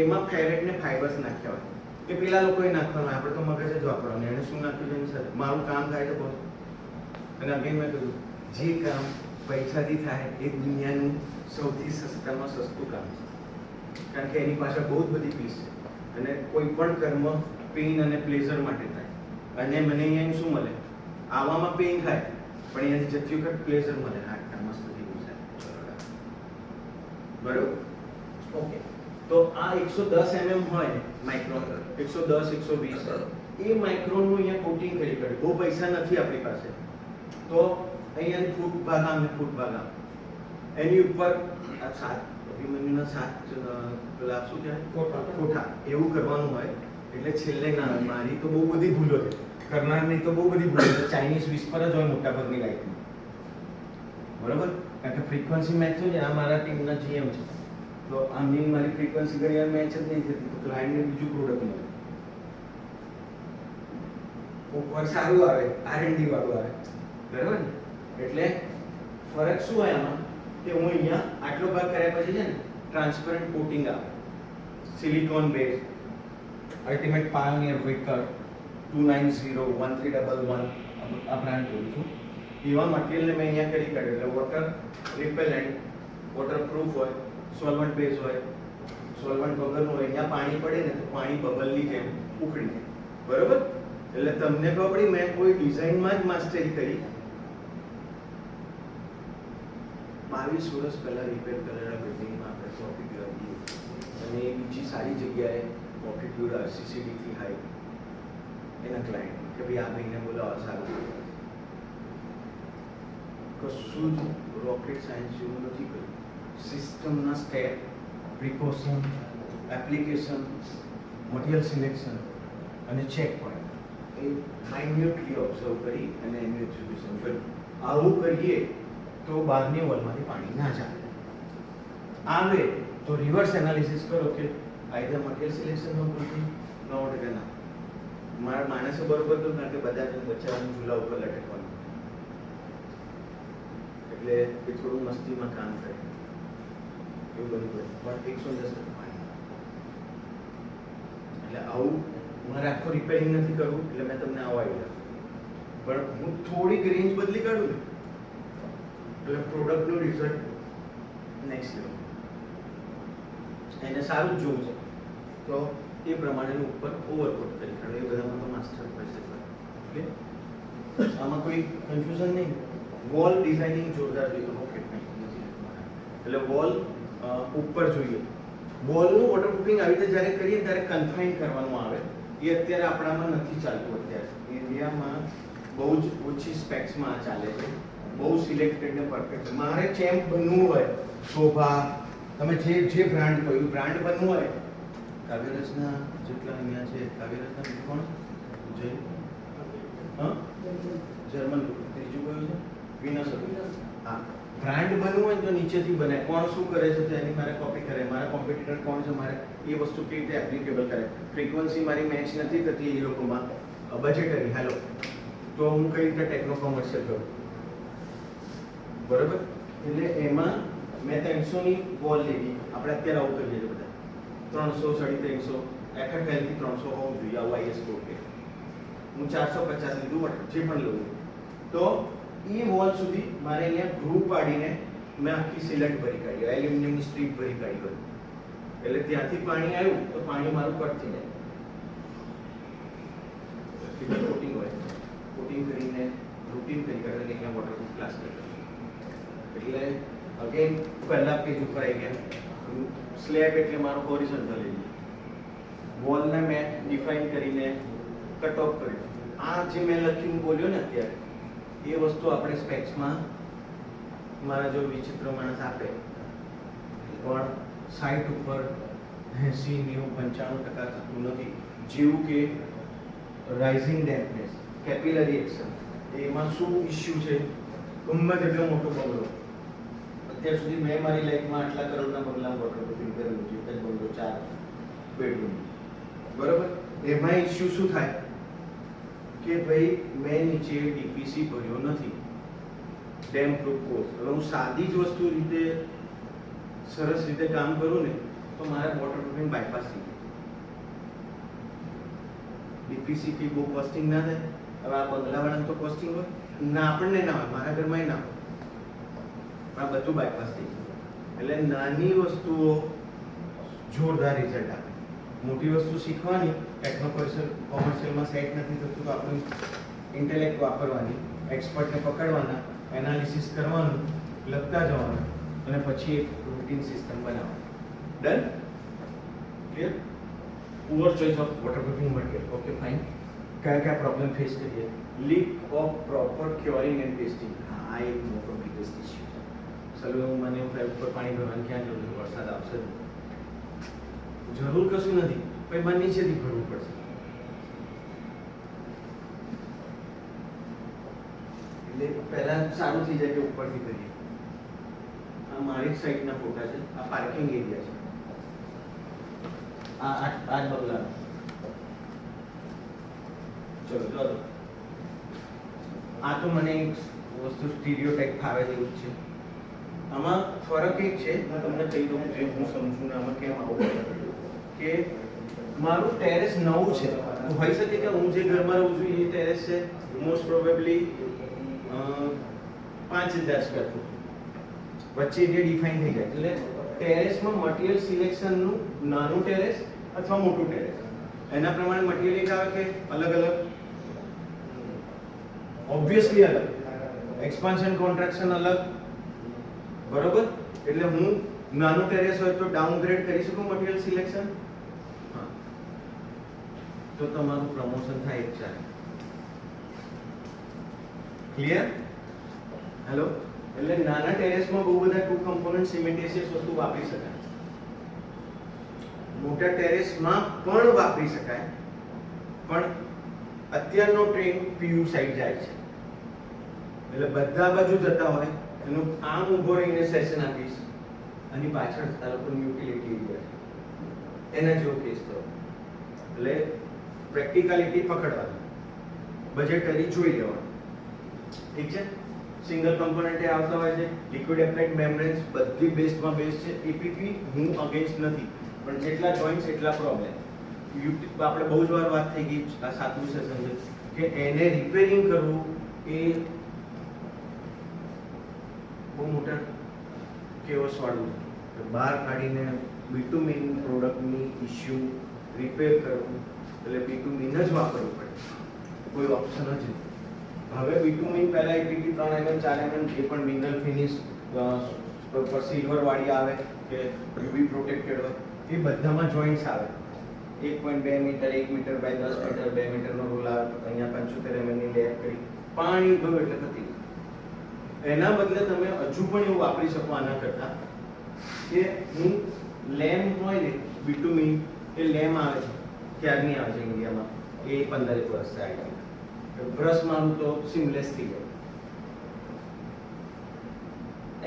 એમાં ફેરેટ ને ફાઇબર્સ નાખ્યા હોય. કે પેલા લોકોએ નાખવાનું, આપણે તો મગજ જ વાપરવાનું. એને શું નાખ્યું છે એની સાથે મારું કામ થાય તો બસ. અને અગેન મેં કહ્યું, જે કામ પૈસાથી થાય એ દુનિયાનું સૌથી સસ્તામાં સસ્તું કામ છે. કારણ કે એની પાછળ બહુ જ બધી ફીસ છે. અને કોઈ પણ કર્મ પેઇન અને પ્લેઝર માટે થાય. અને મને અહીંયા શું મળે? આવવામાં પેઇન થાય, પણ અહીંયાથી જતી વખત પ્લેઝર મળે. હા, મસ્ત થઈ ગયું છે. બરોબર? ઓકે. તો આ 110 mm હોય માઇક્રોન, 110 120, એ માઇક્રોનનું અહીંયા કોટિંગ કરી કાઢ્યું. બહુ પૈસા નથી આપણી પાસે, તો અહીંયાથી ફૂટ ભાગામ ને ફૂટ ભાગામ એની ઉપર આ 7 અભિમન્યુના 7 પેલા શું કહેવાય કોઠા એવું કરવાનું હોય. એટલે છેલ્લે ના આવે. મારી તો બહુ બધી ભૂલો છે, કરનારની તો બહુ બધી ભૂલો છે. ચાઇનીઝ વિસ્પર જ હોય મોટા ભાગની લાઈફમાં, બરોબર? કારણ કે ફ્રીક્વન્સી મેચ છે. આ મારા ટીમના જીએમ છે, તો આમની મારી ફ્રીક્વન્સી ઘણી વાર મેચ જ નહીં થતી, તો ક્લાયન્ટને બીજું પ્રોડક્ટ મળે. કોકવાર સારું આવે, R&D વાળું આવે, બરાબર ને? એટલે ફરક શું હોય આમાં કે હું અહીંયા આટલો ભાગ કર્યા પછી છે ને ટ્રાન્સપરન્ટ કોટિંગ આવે, સિલિકોન બેઝ, અલ્ટિમેટ પાયોનિયર વિકર 290 1311 આ બ્રાન્ડ બોલું છું. એવા મટીરિયલને મેં અહીંયા કરી કાઢ્યું. એટલે વોટર રિપેલેન્ટ, વોટર પ્રૂફ હોય, સોલ્વન્ટ બેઝ હોય, સોલ્વન્ટ વગરનું હોય. અહીંયા પાણી પડે ને તો પાણી બબલની જેમ ઉકળી જાય, બરોબર? એટલે તમને ખબર પડી મેં કોઈ ડિઝાઇનમાં જ માસ્ટરી કરી. 22 વર્ષ પહેલા રિપેર કરેલા બિલ્ડિંગમાં આપણે કોફી પીવા, અને બીજી સારી જગ્યાએ કોફી પીવડ RCCD થી હાઈ એના ક્લાયન્ટ કે ભાઈ આ ભાઈને બોલાવો સારું. કશું જ રોકેટ સાયન્સ જેવું નથી કર્યું. સિસ્ટમના step, precaution, application, material selection અને ચેક પોઈન્ટ એ માઇન્યુટલી ઓબ્ઝર્વ કરી અને એનું એક્ઝિક્યુશન કર્યું. આવું કરીએ તો બહારની વોલમાંથી પાણી ના ચાલે. આવે તો રિવર્સ એનાલિસિસ કરો કે આઈધર મટીરિયલ સિલેક્શનનો ભૂલથી 9% ના મારા માણસો બરોબર તો કારણ કે બધાને બચાવવાનું ચૂલા ઉપર લટકવાનું, એટલે એ થોડું મસ્તીમાં કામ કરે એવું બધું કરે. પણ 110% પાણી. એટલે આવું મારે આખો રિપેરિંગ નથી કરવું, એટલે મેં તમને આવો આઈડિયા. પણ હું થોડીક રેન્જ બદલી કાઢું ને એટલે પ્રોડક્ટનું રિઝલ્ટ નેક્સ્ટ લેવલ. એને સારું જ જોવું છે તો એ પ્રમાણેનું ઉપર ઓવરકોટ કરી કાઢો. એ બધામાં તો માસ્ટર પાસે ઓકે. આમાં કોઈ કન્ફ્યુઝન નહીં. વોલ ડિઝાઇનિંગ જોરદાર જોઈએ. ઓકે, એટલે વોલ ઉપર જોઈએ. વોલનું વોટરપ્રૂફિંગ આવી રીતે જ્યારે કરીએ ત્યારે કન્ફાઇન કરવાનું આવે. એ અત્યારે આપણામાં નથી ચાલતું. અત્યારે ઇન્ડિયામાં બહુ જ ઓછી સ્પેક્સમાં ચાલે છે. બહુ સિલેક્ટેડ ને પરફેક્ટ. મારે ચેમ્પ બનવું હોય, શોભા, તમે જે બ્રાન્ડ કહ્યું બ્રાન્ડ બનવું હોય, કાવ્યરસના જેટલા અહીંયા છે, કાવ્યરસના બીજું કોણ જય જર્મન, ત્રીજું કયું છે વિનસ. હા, બ્રાન્ડ બનવું હોય તો નીચેથી બને. કોણ શું કરે છે તો એની મારે કોપી કરે. મારા કોમ્પિટિટર કોણ છે, મારે એ વસ્તુ કેવી રીતે એપ્લિકેબલ કરે. ફ્રીક્વન્સી મારી મેચ નથી થતી એ લોકોમાં, બજેટરી હેલો, તો હું કઈ રીતે ટેકનો કોમર્શિયલ કરું, બરોબર? એટલે એમાં મેં 300 ની વોલ લીધી. આપણે અત્યારે આવું કરીએ છીએ બધા 300 350 FFL થી 300 હોવું જોઈએ આવું IS કોડ કે હું 450 લીધું વોટર જે પણ લઉં તો એ વોલ સુધી મારે અહીંયા ગ્રુપ પાડીને મેં આખી સિલેક્ટ ભરી કાઢી એલ્યુમિનિયમની સ્ટ્રીપ ભરી કાઢી હોય એટલે ત્યાંથી પાણી આવ્યું તો પાણી મારું કટ થઈ જાય કોટિંગ હોય કોટિંગ કરીને રૂટીન કરી કાઢે અહીંયા વોટરપ્રૂફ ગ્લાસ કરી એટલે અગેન પહેલા પેજ ઉપર આવી ગયા સ્લેબ એટલે મારો હોરિઝોન્ટલ એરિયા વોલને મેં ડિફાઇન કરીને કટ ઓફ કર્યું આ જે મેં લખીને બોલ્યો ને અત્યારે એ વસ્તુ આપણે સ્પેક્સમાં મારા જો વિચિત્ર માણસ આપે પણ સાઇટ ઉપર 80 90 95% થતું નથી જેવું કે રાઇઝિંગ ડેમ્પનેસ કેપિલરી એક્શન એમાં શું ઇશ્યુ છે ગમે તેટલો મોટો બંગલો અત્યાર સુધી મેં મારી લાઈફમાં આટલા કરોડના બંગલા વોટરપ્રૂફિંગ કરેલું છે એક જ બંગલો 4 બેડરૂમ બરોબર એમાં ઇશ્યુ શું થાય કે ભાઈ મેં નીચે ડીપીસી ભર્યો નથી ડેમ પ્રૂફ કોર્સ હવે હું સાદી જ વસ્તુ રીતે સરસ રીતે કામ કરું ને તો મારે વોટરપ્રૂફિંગ બાયપાસ થઈ જાય ડીપીસી થી બહુ કોસ્ટિંગ ના થાય હવે આ બંગલાવાળાને તો કોસ્ટિંગ હોય ના આપણને ના હોય મારા ઘરમાં ના હોય આ બધું બાયપાસ થઈ જાય એટલે નાની વસ્તુઓ જોરદાર રિઝલ્ટ આપે મોટી વસ્તુ શીખવાની કોમર્શિયલમાં સેટ નથી થતું તો આપણું ઇન્ટેલેક્ટ વાપરવાની એક્સપર્ટને પકડવાના એનાલિસિસ કરવાનું લખતા જવાનું અને પછી એક રૂટીન સિસ્ટમ બનાવવાની done clear poor choice of waterproofing material okay fine કયા પ્રોબ્લેમ ફેસ કરીએ leak of proper curing and testing હા આ એક મોટો બિગેસ્ટ ઇશ્યુ છે ચલો મને એવું થાય ઉપર પાણી ભરવાની ક્યાં જરૂર છે વરસાદ આવશે જરૂર કશું નથી પણ મારે નીચેથી ભરવું પડશે એટલે પહેલા સારું થઈ જાય કે ઉપરથી કરીએ આ મારી સાઈડના ફોટા છે આ પાર્કિંગ એરિયા છે આ જ બંગલા ચલો લો આ તો મને એક વસ્તુ સ્ટીરિયોટાઇપ ફાવે તેવું જ છે આમાં ફરક એક છે હું તમને કહી દઉં જે હું સમજું ને આમાં કેમ આવું કે મારું ટેરેસ નવું છે તો હોઈ શકે કે હું જે ઘરમાં રહું છું એ ટેરેસ છે મોસ્ટ પ્રોબેબલી 5000 સ્ક્વેર ફૂટ વચ્ચે એરિયા ડિફાઇન થઈ જાય એટલે ટેરેસમાં મટીરિયલ સિલેક્શનનું નાનું ટેરેસ અથવા મોટું ટેરેસ એના પ્રમાણે મટીરિયલ એક આવે કે અલગ અલગ ઓબ્વિયસલી અલગ એક્સપાન્શન કોન્ટ્રાક્શન અલગ બરોબર એટલે હું નાનું ટેરેસ હોય તો ડાઉનગ્રેડ કરી શકું મટીરિયલ સિલેક્શન હા તો તમારું પ્રમોશન થાય એક ચાલે ક્લિયર હેલો એટલે નાના ટેરેસમાં બહુ બધા ટુ કમ્પોનન્ટ સિમેન્ટિશિયસ વસ્તુ વાપરી શકાય મોટા ટેરેસમાં પણ વાપરી શકાય પણ અત્યારનો ટ્રેન્ડ પીયુ સાઈડ જાય છે એટલે બધા બાજુ જતા હોય એનું આમ ઊભો રહીને સેશન આપીશ અને પાછળ આ લોકોની યુટિલિટી એરિયા એના જેવો કેસ કરો એટલે પ્રેક્ટિકાલિટી પકડવાની બજેટરી જોઈ લેવાનું ઠીક છે સિંગલ કમ્પોનન્ટ આવતા હોય છે લિક્વિડ એપ્લાઇડ મેમ્બ્રેન્સ બધી બેસ્ટમાં બેસ્ટ છે એપીપી હું અગેન્સ્ટ નથી પણ જેટલા જોઈન્ટ્સ એટલા પ્રોબ્લેમ આપણે બહુ જ વાર વાત થઈ ગઈ આ 7મું સેશન છે કે એને રિપેરિંગ કરવું એ બહુ મોટા કેવસ વાળું છે બહાર કાઢીને બીટુમિન પ્રોડક્ટની ઇશ્યુ રિપેર કરવું એટલે બીટુમિન જ વાપરવું પડે કોઈ ઓપ્શન જ નહીં હવે બીટુમિન પહેલા એપીટી 3 mm 4 mm જે પણ મિનરલ ફિનિશ પર સિલ્વર વાળી આવે કે યુવી પ્રોટેક્ટેડ હોય એ બધામાં જોઈન્ટ્સ આવે 1.2 મીટર 1 મીટર બાય 10 મીટર 2 મીટરનો રોલ આવે અહીંયા 75 mm ની લેયર કરી પાણી ગયું એટલે પતી એના બદલે તમે હજુ પણ એવું વાપરી શકો આના કરતા કે હું લેમ હોય ને બીટુમિન એ લેમ આવે છે ક્યારની આવે છે ઇન્ડિયામાં એ 15 વર્ષ થાય બ્રશ મારું તો સિમલેસ થઈ જાય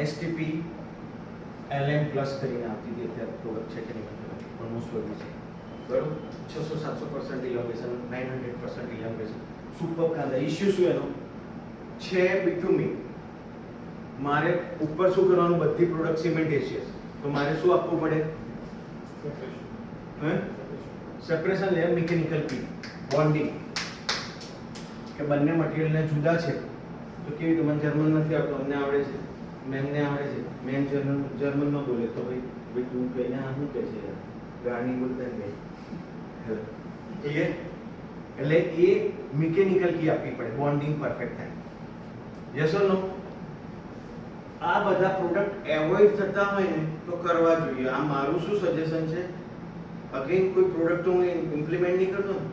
એસટીપી એલએમ પ્લસ કરીને આવતી હતી અત્યારે પ્રોડક્ટ છે કે નહીં પણ મોસ્ટ ઓફલી છે બરોબર 600-700% ઇલોંગેશન 900% ઇલોંગેશન સુપર કાંદા ઇશ્યુ શું એનો છે બીટુમિન મારે ઉપર શું કરવાનું, બધી પ્રોડક્ટ સિમેન્ટેશિયસ, તો મારે શું આપવું પડે? સેપરેશન લેયર, મિકેનિકલ પી, બોન્ડિંગ, કે બંને મટીરિયલને જુદા છે તો કેવી રીતે? મને જર્મન નથી આવતું, અમને આવડે છે, મેમને આવડે છે, મેન જર્મનમાં બોલે તો ભાઈ તું કહીને આ શું કહે છે યાર, ગાણી બોલતા ને ક્લિયર? એટલે એ મિકેનિકલ કી આપવી પડે, બોન્ડિંગ પરફેક્ટ થાય. યસ ઓર નો? આ બધા પ્રોડક્ટ એવોઇડ થતા હોય ને તો કરવા જોઈએ. આ મારું શું સજેશન છે, અગેન કોઈ પ્રોડક્ટ હું ઇમ્પ્લિમેન્ટ નહીં કરતો ને,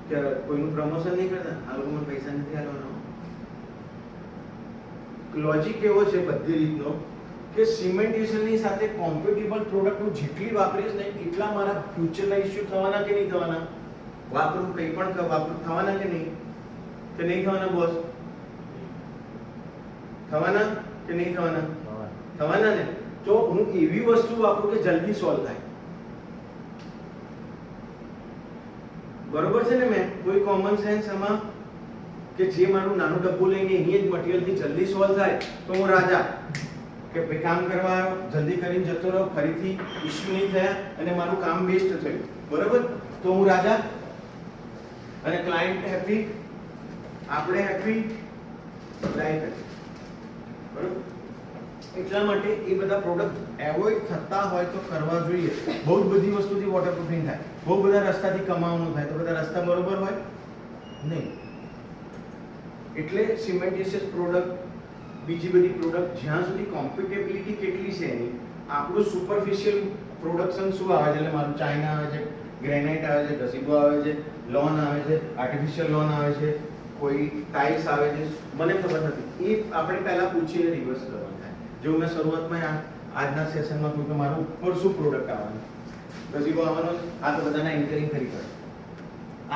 કે કોઈનું પ્રમોશન નહીં કરતા, આ લોકો મને પૈસા નથી આપવાના. લોજિક એવો છે બધી રીતનો કે સિમેન્ટેશનની સાથે કોમ્પેટિબલ પ્રોડક્ટ હું જેટલી વાપરીશ ને એટલા મારા ફ્યુચરના ઇશ્યુ થવાના કે નહીં થવાના? વાપરું કંઈ પણ વાપરું થવાના કે નહીં થવાના બોસ? થવાના કે નહીં થવાના? થવાના ને. તો હું એવી વસ્તુ વાપરું કે જલ્દી સોલ્વ થાય. બરોબર છે ને? મેં કોઈ કોમન સેન્સ આમાં કે જે મારું નાનું ડબ્બું લઈને એની જ મટીરિયલથી જલ્દી સોલ્વ થાય તો હું રાજા, કે ભાઈ કામ કરવા આવ્યો, જલ્દી કરીને જતો રહ્યો, ફરીથી ઇશ્યુ નહીં થયા અને મારું કામ બેસ્ટ થયું. બરોબર? તો હું રાજા અને ક્લાયન્ટ હેપી, આપણે હેપી, ક્લાયન્ટ હેપી. બરોબર? એટલા માટે એ બધા પ્રોડક્ટ એવોઇડ થતા હોય તો કરવા જોઈએ. બહુ જ બધી વસ્તુથી વોટરપ્રૂફિંગ થાય, બહુ બધા રસ્તાથી કમાવાનું થાય, તો બધા રસ્તા બરોબર હોય નહીં. એટલે સિમેન્ટેશિયસ પ્રોડક્ટ, બીજી બધી પ્રોડક્ટ જ્યાં સુધી કોમ્પિટેબિલિટી કેટલી છે એની, આપણું સુપરફિશિયલ પ્રોડક્શન શું આવે છે, એટલે મારું ચાઇના આવે છે, ગ્રેનાઇટ આવે છે, ગસીબો આવે છે, લોન આવે છે, આર્ટિફિશિયલ લોન આવે છે, કોઈ ટાઇલ્સ આવે છે, મને ખબર નથી. એ આપણે પહેલા પૂછીને રિવર્સ કરવાનું થાય. જેવું મેં શરૂઆતમાં આજના સેશનમાં કહ્યું કે મારું ઉપર શું પ્રોડક્ટ આવવાનું, ગસીબો આવવાનો, આ તો બધાના એન્કરિંગ કરી કરે.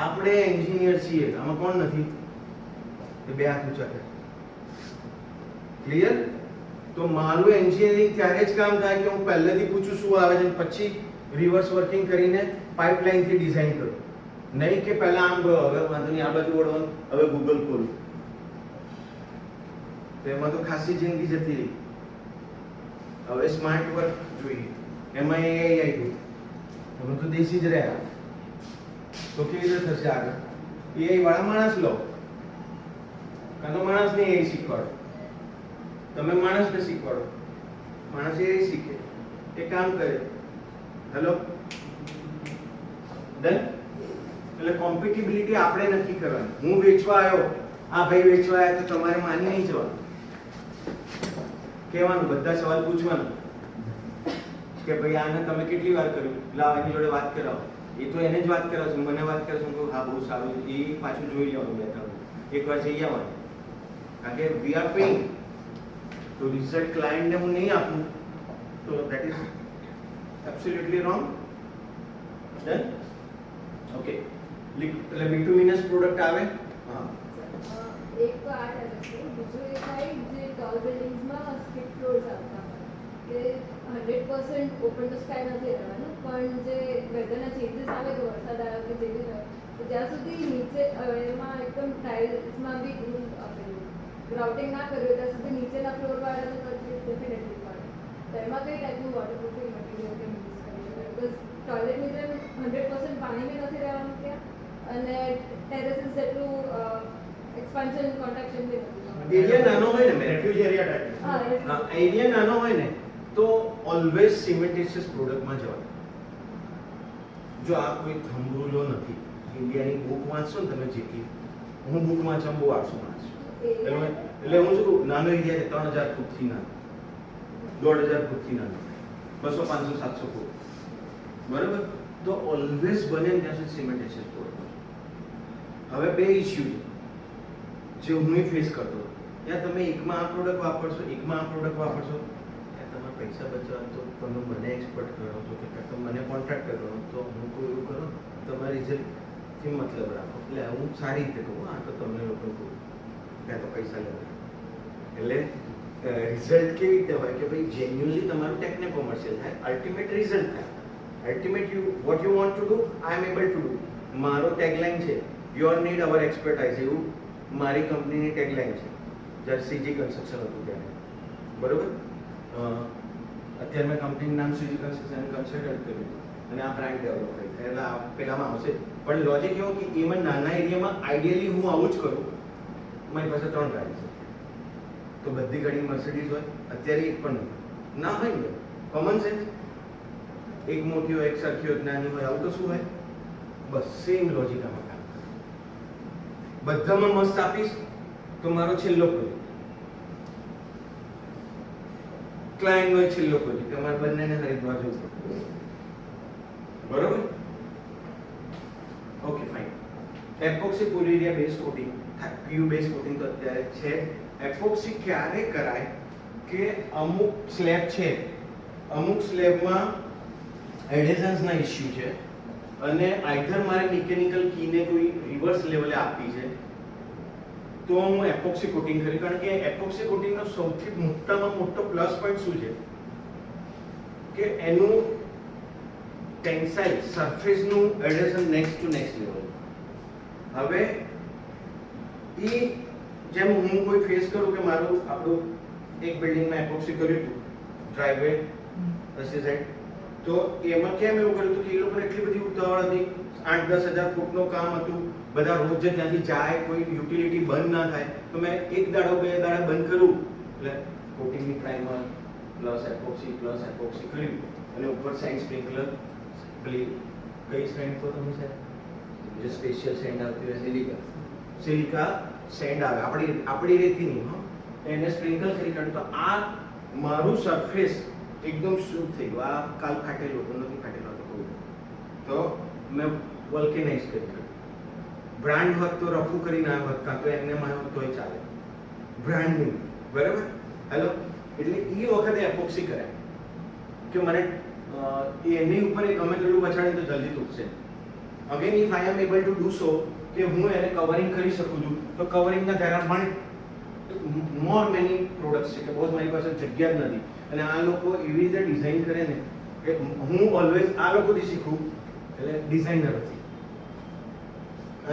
આપણે એન્જિનિયર છીએ, આમાં કોણ નથી? બે હાથ ઊંચા કરે. ક્લિયર? તો મારું એન્જિનિયરિંગ ત્યારે જ કામ થાય કે હું પહેલેથી પૂછું શું આવે છે, પછી રિવર્સ વર્કિંગ કરીને પાઇપલાઇન થી ડિઝાઇન કરું. નહીં કે પહેલા આમ ગયો, હવે વાંધો નહીં આ બાજુ વળવાનું, હવે ગૂગલ ખોલું. તો એમાં તો ખાસી જિંદગી જતી રહી. હવે સ્માર્ટ વર્ક જોઈએ, એમાં AI આવ્યું, અમે તો દેશી જ રહ્યા. તો કેવી રીતે થશે આગળ? AI વાળા માણસ લો, કાં તો માણસને AI શીખવાડો. તમે માણસને શીખવાડો, માણસ AI શીખે, એ કામ કરે. Hello, done? એટલે કોમ્પિટિબિલિટી આપણે નક્કી કરવાની. હું વેચવા આવ્યો, આ ભાઈ વેચવા આવ્યા, તો તમારે માની નહીં જવાનું. કહેવાનું, બધા સવાલ પૂછવાનું કે ભાઈ આને તમે કેટલી વાર કર્યું, લાવ એની જોડે વાત કરાવો. એ તો એને જ વાત કરાવશે, મને વાત કરશે, હું કહું હા બહુ સારું, એ પાછું જોઈ લેવાનું, બે ત્રણ એકવાર જઈ આવવાનું. કારણ કે વી આર પેઇંગ, તો રિઝલ્ટ ક્લાયન્ટને હું નહીં આપું તો that is absolutely wrong. Done? Okay. એટલે બિટુમિનસ પ્રોડક્ટ આવે. હા, એક તો આ ટાઈપ છે, બીજું એ સાઈડ જે ટોલ બિલ્ડિંગ્સમાં સ્કિપ ફ્લોર્સ આવતા હોય કે 100% ઓપન ટુ સ્કાય નથી રહેવાનું, પણ જે વેધરના ચેન્જીસ આવે કે વરસાદ આવ્યો કે જેવી હોય તો જ્યાં સુધી નીચે એમાં એકદમ ટાઇલ્સમાં બી આપેલું ગ્રાઉટિંગ ના કર્યું ત્યાં સુધી નીચેના ફ્લોરવાળા તો ડેફિનેટલી પડે. તો એમાં કઈ ટાઈપનું વોટરપ્રૂફિંગ મટીરિયલ કે યુઝ કરી શકાય? બિકોઝ ટોયલેટની જેમ 100% પાણી બી નથી રહેવાનું ત્યાં, અને ટેરેસીસ જેટલું એક્સપાન્શન કોન્ટ્રાક્શન બી નથી. એરિયા નાનો હોય ને, રેફ્યુજ એરિયા ટાઈપ. હા, એરિયા નાનો હોય ને તો ઓલવેઝ સિમેન્ટેશિયસ પ્રોડક્ટમાં જવાનું. જો આ કોઈ થંબ રૂલો નથી, ઇન્ડિયાની બુક વાંચશો ને તમે જેટલી, હું બુક વાંચવા બહુ આળસુ માણસ છું. એટલે હું શું કહું, નાનો એરિયા છે, 3000 ફૂટથી નાનો, 1500 ફૂટથી નાનો, 200 500 700 ફૂટ. બરાબર? તો ઓલવેઝ બને ત્યાં સુધી સિમેન્ટેશિયસ પ્રોડક્ટ. હવે બે ઇશ્યુ જે હું ફેસ કરતો, ત્યાં તમે એકમાં આ પ્રોડક્ટ વાપરશો, એકમાં આ પ્રોડક્ટ વાપરશો, ત્યાં તમારા પૈસા બચવા તો તમે મને એક્સપર્ટ કરો છો કે તમે મને કોન્ટ્રાક્ટ કરો, તો હું કોઈ એવું કરો તમારા રિઝલ્ટથી મતલબ રાખો. એટલે હું સારી રીતે કહું, આ તો તમને લોકો કહું ત્યાં તો પૈસા લેવા. એટલે રિઝલ્ટ કેવી રીતે હોય કે ભાઈ જેન્યુઅલી તમારું ટેકને કોમર્શિયલ થાય, અલ્ટિમેટ રિઝલ્ટ થાય. Ultimate you what you want to do I am able to do. મારો ટેગલાઇન છે યોર નીડ અવર એક્સપર્ટાઇઝ, એવું મારી કંપનીની ટેગલાઇન છે. જ્યારે સીજી કન્સ્ટ્રક્શન હતું ત્યારે, બરોબર. અત્યારે મેં કંપનીનું નામ સીજી કન્સ્ટ્રક્શન કન્સલ્ટન્ટ કર્યું અને આ બ્રાન્ડ ડેવલપ કરી એટલે આ પેલામાં આવશે. પણ લોજિક એવો કે એમાં નાના એરિયામાં આઈડિયલી હું આવું જ કરું. મારી પાસે 3 ગાડી છે તો બધી ગાડી મર્સિડીઝ હોય, અત્યારે એક પણ ના હોય ને, કોમન સેન્સ. એક મોટી હોય, એક સરખી હોય, નાની હોય, આવું તો શું હોય? બસ સેમ લોજિક આમાં કામ કરે. બધામાં મસ્ત આપીશ તો મારો છેલ્લો પ્રોજેક્ટ, ક્લાયન્ટનો છેલ્લો પ્રોજેક્ટ, તમારે બંનેને ખરીદવા જવું પડે, બરોબર. Okay fine. Epoxy polyurea base coating, PU base coating તો અત્યારે છે. એપોક્સી ક્યારે કરાય કે અમુક સ્લેબ છે, અમુક સ્લેબમાં એડહેઝન્સના ઇશ્યુ છે અને આઈધર મારે મિકેનિકલ કીને કોઈ રિવર્સ લેવલે આપી છે તો હું એપોક્સી કોટિંગ કરી. કારણ કે એપોક્સી કોટિંગનો સૌથી મોટામાં મોટો પ્લસ પોઈન્ટ શું છે કે એનું ટેન્સાઇલ સરફેસનું adhesion next to next level. હવે એ જેમ હું કોઈ ફેસ કરું કે મારું આપણું એક બિલ્ડિંગમાં એપોક્સી કર્યું હતું ડ્રાઈવે રસી સાઈડ, તો એમાં કેમ એવું કર્યું હતું કે એ લોકોને એટલી બધી ઉતાવળ હતી, 8-10 હજાર ફૂટનું કામ હતું, બધા રોજ જ ત્યાંથી જાય, કોઈ યુટિલિટી બંધ ના થાય. તો મેં 1 દાડો 2 દાડા બંધ કરું એટલે કોટિંગની પ્રાઇમર પ્લસ એપોક્સી કર્યું અને ઉપર સાઈડ સ્પ્રિંકલર, પેલી કઈ સેન્ડ તો તમે સાહેબ જે સ્પેશિયલ સેન્ડ આવતી હોય, સિલિકા સેન્ડ આવે, આપણી રેતી નહીં, હા, એને સ્પ્રિંકલ કરી કાઢ્યું. તો આ મારું સરફેસ એકદમ શુદ્ધ થઈ ગયું. આ કાલ ફાટેલું હતું, નથી ફાટેલું હતું, તો મેં વલ્કેનાઇઝ કરી કાઢ્યું. બ્રાન્ડ હોત તો રફુ કરીને આવ્યો હોત, કાં તો એમને આવ્યો તોય ચાલે, બ્રાન્ડિંગ, બરાબર. હેલો, એટલે એ વખતે એપોક્સી કરાય કે મને એની ઉપર એક ગમે તેટલું પછાડે તો જલ્દી તૂટશે. Again if I am able to do so કે હું એને કવરિંગ કરી શકું છું, તો કવરિંગના ધેર પણ મોર મેની પ્રોડક્ટ્સ છે કે બહુ મારી પાસે જગ્યા જ નથી. અને આ લોકો એવી રીતે ડિઝાઇન કરે ને કે હું ઓલવેઝ આ લોકોથી શીખું, એટલે ડિઝાઇનરથી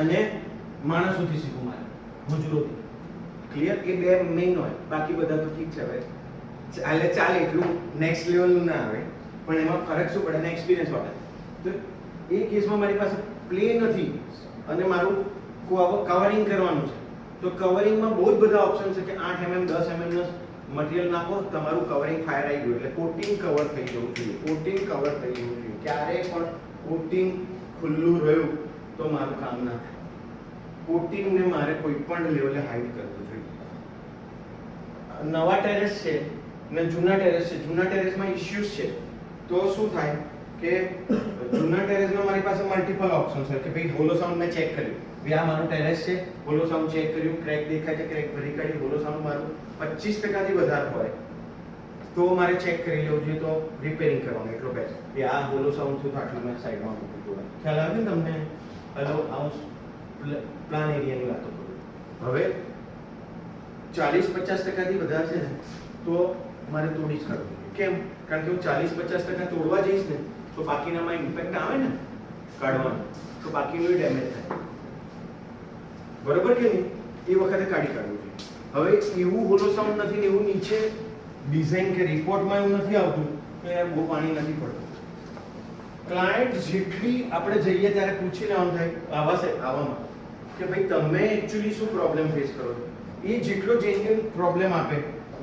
અને માણસોથી શીખું, મારે મજૂરોથી. ક્લિયર? એ 2 મેઇન હોય, બાકી બધા તો ઠીક છે, હવે ચાલે એટલું નેક્સ્ટ લેવલનું ના આવે, પણ એમાં ફરક શું પડે ને એક્સપિરિયન્સ વાળા. તો એ કેસમાં મારી પાસે પ્લેન નથી અને મારું કવરિંગ કરવાનું છે, તો કવરિંગમાં બહુ જ બધા ઓપ્શન છે કે 8 mm 10 mm મટીરિયલ નાખો, તમારું કવરિંગ ફાયર આવી ગયું એટલે કોટિંગ કવર થઈ જવું જોઈએ, કોટિંગ કવર થઈ જવું જોઈએ. ક્યારેય પણ કોટિંગ ખુલ્લું રહ્યું તો મારું કામ ના થાય. કોટિંગને મારે કોઈ પણ લેવલે હાઈડ કરવું જોઈએ. નવા ટેરેસ છે ને જૂના ટેરેસ છે, જૂના ટેરેસમાં ઇશ્યુઝ છે, તો શું થાય કે જૂના ટેરેસમાં મારી પાસે મલ્ટિપલ ઓપ્શન છે કે ભાઈ હોલો સાઉન્ડ મેં ચેક કર્યું, ભાઈ આ મારું ટેરેસ છે, હોલો સાઉન્ડ ચેક કર્યું, ક્રેક દેખાય છે, ક્રેક ભરી કાઢી, હોલો સાઉન્ડ મારું 25% થી વધારે હોય તો મારે ચેક કરી લેવું જોઈએ, તો રિપેરિંગ કરવાનું એટલો બેસ્ટ. કે આ હોલો સાઉન્ડ થયું તો આટલું મેં સાઈડમાં મૂકી દઉં. ખ્યાલ આવે ને તમને? હલો, આવું પ્લાન એરિયાની વાતો કરું. હવે 40-50% થી વધારે છે ને તો મારે તોડી જ કાઢવું. કેમ? કારણ કે હું 40-50% તોડવા જઈશ ને તો બાકીનામાં ઇમ્પેક્ટ આવે ને કાઢવાનું, તો બાકીનું ડેમેજ થાય, બરોબર કે નહીં? એ વખતે કાઢી કાઢવું જોઈએ. હવે એવું હોલો સાઉન્ડ નથી ને એવું નીચે ડિઝાઇન કે રિપોર્ટમાં એવું નથી આવતું કે યાર બહુ પાણી નથી પડતું. ક્લાયન્ટ જેટલી આપણે જઈએ ત્યારે પૂછી લેવાનું થાય આવવામાં કે ભાઈ તમે એકચ્યુઅલી શું પ્રોબ્લેમ ફેસ કરો છો. એ જેટલો જેન્યુઅન પ્રોબ્લેમ આપે,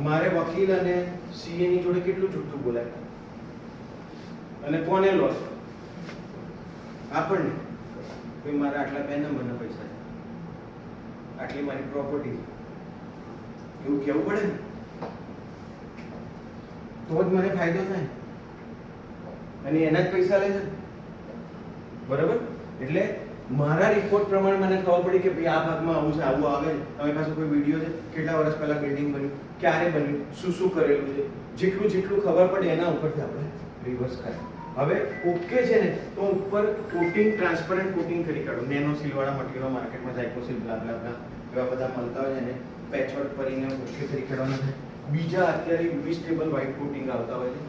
મારે વકીલ અને સીએ ની જોડે કેટલું જુઠ્ઠું બોલાય અને કોને લોસ? આપણને. ભાઈ મારા આટલા 2 નંબરના પૈસા છે, આટલી મારી પ્રોપર્ટી, એવું કહેવું પડે ને તો જ મને ફાયદો થાય, અને એના જ પૈસા લે છે, બરાબર. એટલે મારા રિપોર્ટ પ્રમાણે મને ખબર પડી કે ભાઈ આ ભાગમાં આવું છે, આવું આવે છે. તમારી પાસે કોઈ વિડીયો છે, કેટલા વર્ષ પહેલા બિલ્ડિંગ બન્યું, ક્યારે બન્યું, શું શું કરેલું છે, જેટલું ખબર પડે એના ઉપરથી આપણે રિવર્સ કરીએ. હવે ઓકે છે ને, તો ઉપર કોટિંગ, ટ્રાન્સપરન્ટ કોટિંગ કરી કાઢું. નેનો સીલવાળા મટીરિયલ માર્કેટમાં ઝાયકોસીલ બ્લા બ્લા બ્લા એવા બધા મળતા હોય છે ને, પેચવર્ક કરીને ઓકે કરી કાઢવાના થાય. બીજા અત્યારે યુવી સ્ટેબલ વ્હાઇટ કોટિંગ આવતા હોય છે,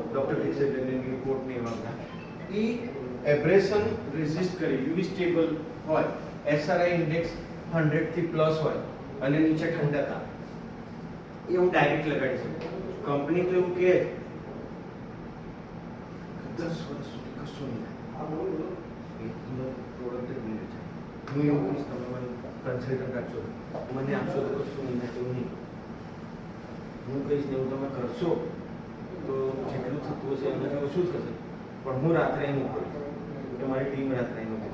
ડોક્ટર ડિસેબલની કોટ ને એવા બધા. એ એબ્રેશન રેઝિસ્ટ કરે, યુવી સ્ટેબલ હોય, એસઆરઆઈ ઇન્ડેક્સ 100 થી પ્લસ હોય અને નીચે ઠંડક આપે. એ હું ડાયરેક્ટ લગાડી શકું. કંપની તો એવું કહે 10 વર્ષ સુધી કશું નહીં થાય. એ પ્રોડક્ટ જ નહીં છે. હું એવું કહીશ, તમે મને કન્સલ્ટન્ટ રાખશો, મને આપશો તો કશું નહીં થાય, એવું નહીં. હું કહીશ ને એવું તમે કરશો તો જેટલું થતું હશે એનાથી ઓછું થશે. પણ હું રાત્રે એમ કરીશ કે મારી ટીમ રાત્રે એમ કરે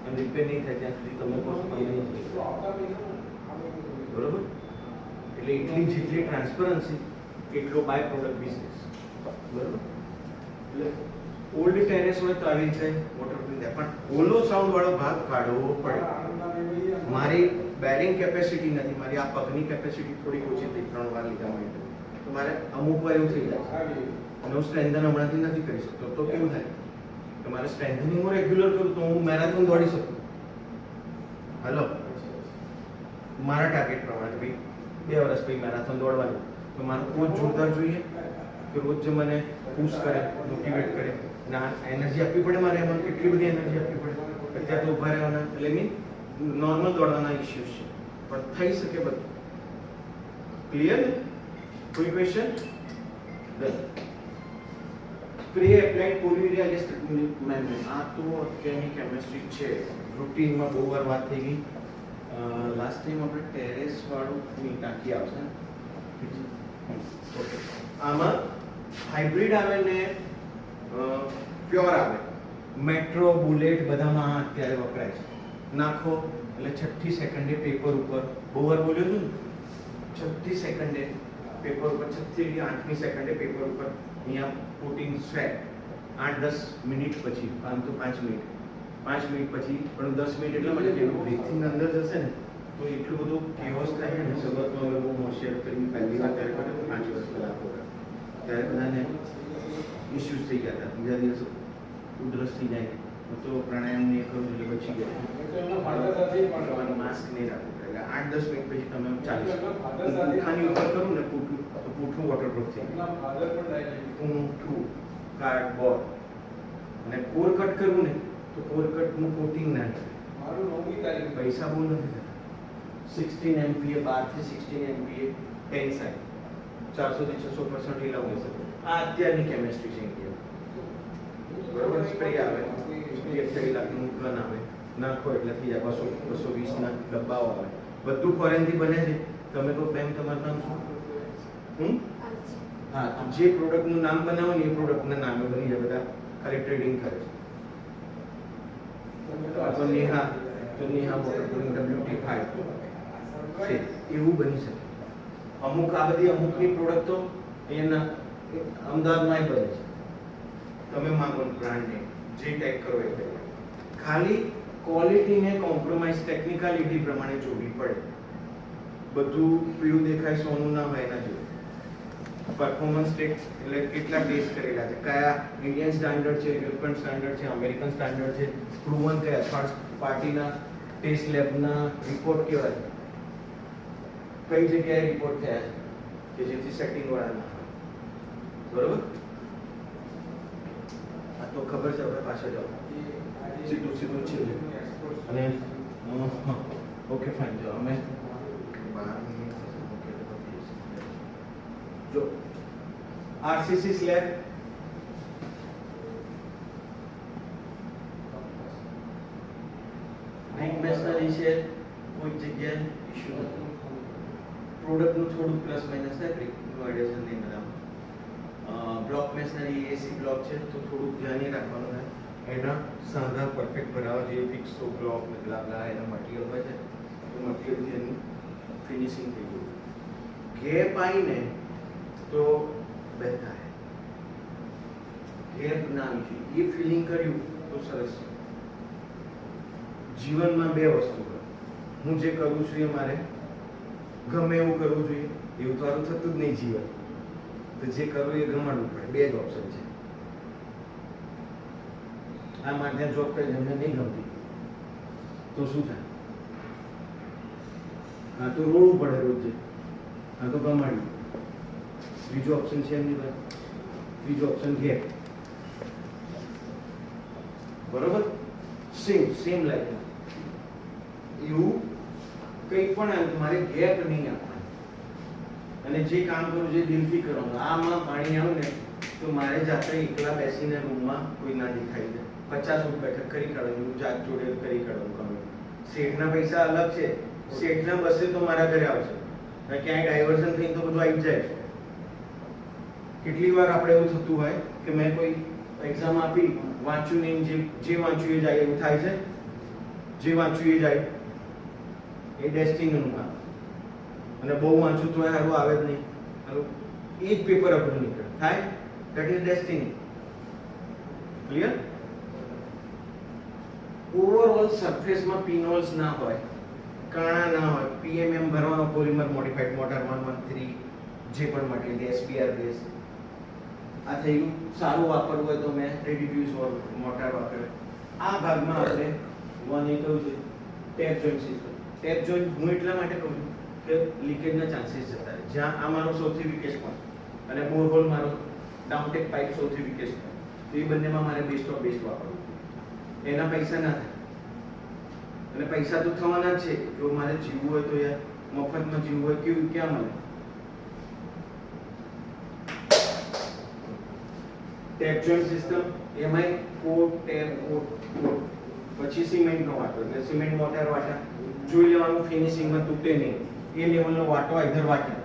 અને રિપેર નહીં થાય ત્યાં સુધી તમે કહો છો નહીં બરોબર. એટલે એટલી જેટલી ટ્રાન્સપરન્સી એટલો બાય પ્રોડક્ટ બિઝનેસ બરોબર. એટલે ઓલ્ડ ટેરેસ હોય તો આવી રીતે વોટરપ્રૂફ થાય, પણ ઓલો સાઉન્ડ વાળો ભાગ કાઢવો પડે. મારી બેરિંગ કેપેસિટી નથી, મારી આ પગની કેપેસિટી થોડી ઓછી થઈ 3 વાર લીધા માટે, તો મારે અમુક વાર એવું થઈ જાય અને હું સ્ટ્રેન્થન હમણાંથી નથી કરી શકતો. તો કેવું થાય કે મારે સ્ટ્રેન્થનિંગ હું રેગ્યુલર કરું તો હું મેરેથોન દોડી શકું. હલો, મારા ટાર્ગેટ પ્રમાણે ભાઈ 2 વર્ષ પછી મેરેથોન દોડવાનું, તો મારો કોચ જોરદાર જોઈએ કે રોજ જે મને પુશ કરે, મોટિવેટ કરે. ના એનર્જી આપવી પડે મારે, એમાં કેટલી બધી એનર્જી આપવી પડે. અત્યારે તો ઉભા રહેવાના એટલે મીન નોર્મલ દોડવાના ઇશ્યુઝ છે, પણ થઈ શકે બધું. ક્લિયર? કોઈ question? Done. Spray applied polyurea ma'am, આ તો અત્યારની કેમિસ્ટ્રી છે. રૂટીનમાં બહુ વાર વાત થઈ ગઈ. લાસ્ટ ટાઈમ આપણે ટેરેસ વાળું ટાંકી આવશે. ઓકે, આમાં હાઇબ્રિડ આવે ને પ્યોર આવે. મેટ્રો, બુલેટ બધામાં અત્યારે વપરાય છે. નાખો એટલે 6ઠી સેકન્ડે પેપર ઉપર, બહુ વાર બોલ્યો છું ને, 6ઠી સેકન્ડે પેપર ઉપર, 6ઠી 8મી સેકન્ડે પેપર ઉપર અહીંયા પુટિંગ સ્વેટ. 8-10 મિનિટ પછી, આમ તો 5 મિનિટ, 5 મિનિટ પછી, પણ 10 મિનિટ એટલા માટે એનું બ્રીથિંગ અંદર જશે ને તો એટલું બધું કેઓસ થાય ને. શરૂઆતમાં અમે બહુ મોશિયર કરીને પહેલી વાર ત્યારે કરે 5 વર્ષ પહેલા ત્યારે બધાને ઇસ્યુઝ થઈ ગયા હતા. બીજા દિવસે ઉધરસ થઈ જાય તો પ્રાણાયામ નહીં કરું એટલે બચી ગયા. માસ્ક નહીં રાખવું એટલે 8-10 મિનિટ પછી તમે ચાલી શકો. પૂઠાની ઉપર કરું ને પૂઠું તો પૂઠું વોટરપ્રૂફ થઈ જાય. પૂઠું કાર્ડબોર્ડ અને કોર કટ કરવું ને તો કોર કટનું કોટિંગ ના થાય. પૈસા બહુ નથી થતા. 16 MPa 12 થી 16 MPa ટેન્સાઇલ 400 થી 600% ઢીલા હોઈ શકે. આ અત્યારની કેમિસ્ટ્રી છે ઇન્ડિયા બરોબર. સ્પ્રે આવે, 28 લાખનું ગન આવે, નાખો એટલે થઈ જાય. 200-220 ના ડબ્બાઓ આવે. બધું ફોરેનથી બને છે. તમે કહો બેન તમારું નામ શું? હા, તો જે પ્રોડક્ટનું નામ બનાવો ને એ પ્રોડક્ટના નામે બની જાય. બધા ખાલી ટ્રેડિંગ કરે છે. તો નેહા વોટરપ્રૂફ WT5 છે, એવું બની શકે. અમુક આ બધી અમુકની પ્રોડક્ટ તો અહીંયાના અમદાવાદમાં બને છે. તમે માંગો બ્રાન્ડ ને જે ટેગ કરો એ ખાલી ક્વોલિટીને કોમ્પ્રોમાઇઝ ટેકનિકાલિટી પ્રમાણે જોવી પડે. બધું પીળું દેખાય સોનું ના હોય એના જેવું. પરફોર્મન્સ ટેસ્ટ એટલે કેટલા ટેસ્ટ કરેલા છે, કયા ઇન્ડિયન સ્ટાન્ડર્ડ છે, યુરોપિયન સ્ટાન્ડર્ડ છે, અમેરિકન સ્ટાન્ડર્ડ છે, પ્રૂવન કયા થર્ડ પાર્ટીના ટેસ્ટ લેબના રિપોર્ટ કેવા છે, કઈ જગ્યાએ રિપોર્ટ થયા છે કે જેથી સેટિંગ વાળા ના હોય. બરોબર? આ તો ખબર છે. આપણે પાછળ જાઓ સીધું છે અને ઓકે ફાઇન. જો અમે 12 મિનિટ જો RCC સ્લેબ રિંગ મેશનરી છે, કોઈ જગ્યાએ ઇશ્યુ નથી. પ્રોડક્ટનું થોડું પ્લસ માઇનસ થાય, બ્રિકનું એડિશન નહીં બનાવવું. બ્લોક મેશનરી AC બ્લોક છે તો થોડુંક ધ્યાન રાખવાનું થાય. એના સાંધા પરફેક્ટ ભરાવા જે ફિક્સો બ્લોક બદલા એના મટીરિયલ હોય છે તો મટીરિયલથી એનું ફિનિશિંગ થઈ ગયું. ગેપ આવીને તો બહેતા હે. ગેપ ના આવી જોઈએ એ ફિલિંગ કર્યું તો સરસ. જીવનમાં 2 વસ્તુ કરો. હું જે કરું છું એ મારે ગમે એવું કરવું જોઈએ. એવું તો સારું થતું જ નહીં જીવન. તો જે કરવું એ ગમાડવું પડે. 2 જ ઓપ્શન છે. આ મારે જોબ કરી એમને નહીં ગમતી તો શું થાય? આ તો રોવું પડે રોજ. આ તો ગમાડ્યું. બીજો ઓપ્શન છે એમની પાસે. બીજો ઓપ્શન ગેપ. બરોબર? સેમ લાઈફ એવું કંઈ પણ મારે ગેપ નહીં આપવાનું. અને જે કામ કરું જે દિલથી કરવાનું. આમાં પાણી આવ્યું ને તો મારે જાતે એકલા બેસીને રૂમમાં કોઈ ના દેખાઈ જાય. 50 ઊંટ બેઠક કરી કાઢવાનું, જાત જોડે કરી કાઢવાનું કામ. શેઠના પૈસા અલગ છે, શેઠના બસે તો મારા ઘરે આવશે અને ક્યાંય ડાયવર્ઝન થઈને તો બધું આવી જાય. કેટલી વાર આપણે એવું થતું હોય કે મેં કોઈ એક્ઝામ આપી, વાંચ્યું નહીં, જે વાંચ્યું એ જાય, એવું થાય છે. જે વાંચ્યું એ જાય એ ડેસ્ટિનીનું કામ, અને બહુ વાંચ્યું તો સારું આવે જ નહીં, સારું એ જ પેપર અઘરું નીકળે થાય. That is destiny. Clear? Overall સરફેસમાં પિનહોલ્સ ના હોય, કાણા ના હોય, પીએમએમ ભરવાનો, પોલિમર મોડિફાઈડ મોટર 113 જે પણ મટીરિયલ એસબીઆર બેઝ. આ થઈ ગયું. સારું વાપરવું હોય તો મેં રેડી ટુ યુઝ મોટર વાપરે. આ ભાગમાં આપણે વન એ કહ્યું છે tape joint system. Tape joint હું એટલા માટે કહું છું કે લીકેજના ચાન્સીસ જતા રહે. જ્યાં આ મારો સૌથી વીકેસ્ટ પોઈન્ટ અને બોરહોલ મારો ડાઉનટેક પાઇપ સૌથી વીકેસ્ટ પોઈન્ટ, તો એ બંનેમાં મારે બેસ્ટ ઓફ બેસ્ટ વાપરવું. એના પૈસા ના થાય, અને પૈસા તો થવાના જ છે. જો મારે જીવવું હોય તો યાર મફતમાં જીવવું હોય કેવું ક્યાં મળે? ટેપ જોઈન્ટ સિસ્ટમ એમાંય કોટ ટેપ કોટ પછી સિમેન્ટનો વાટો, એટલે સિમેન્ટ મોટર વાટા જોઈ લેવાનું, ફિનિશિંગમાં તૂટે નહીં. એ લેવલનો વાટો આઈધર વાટી,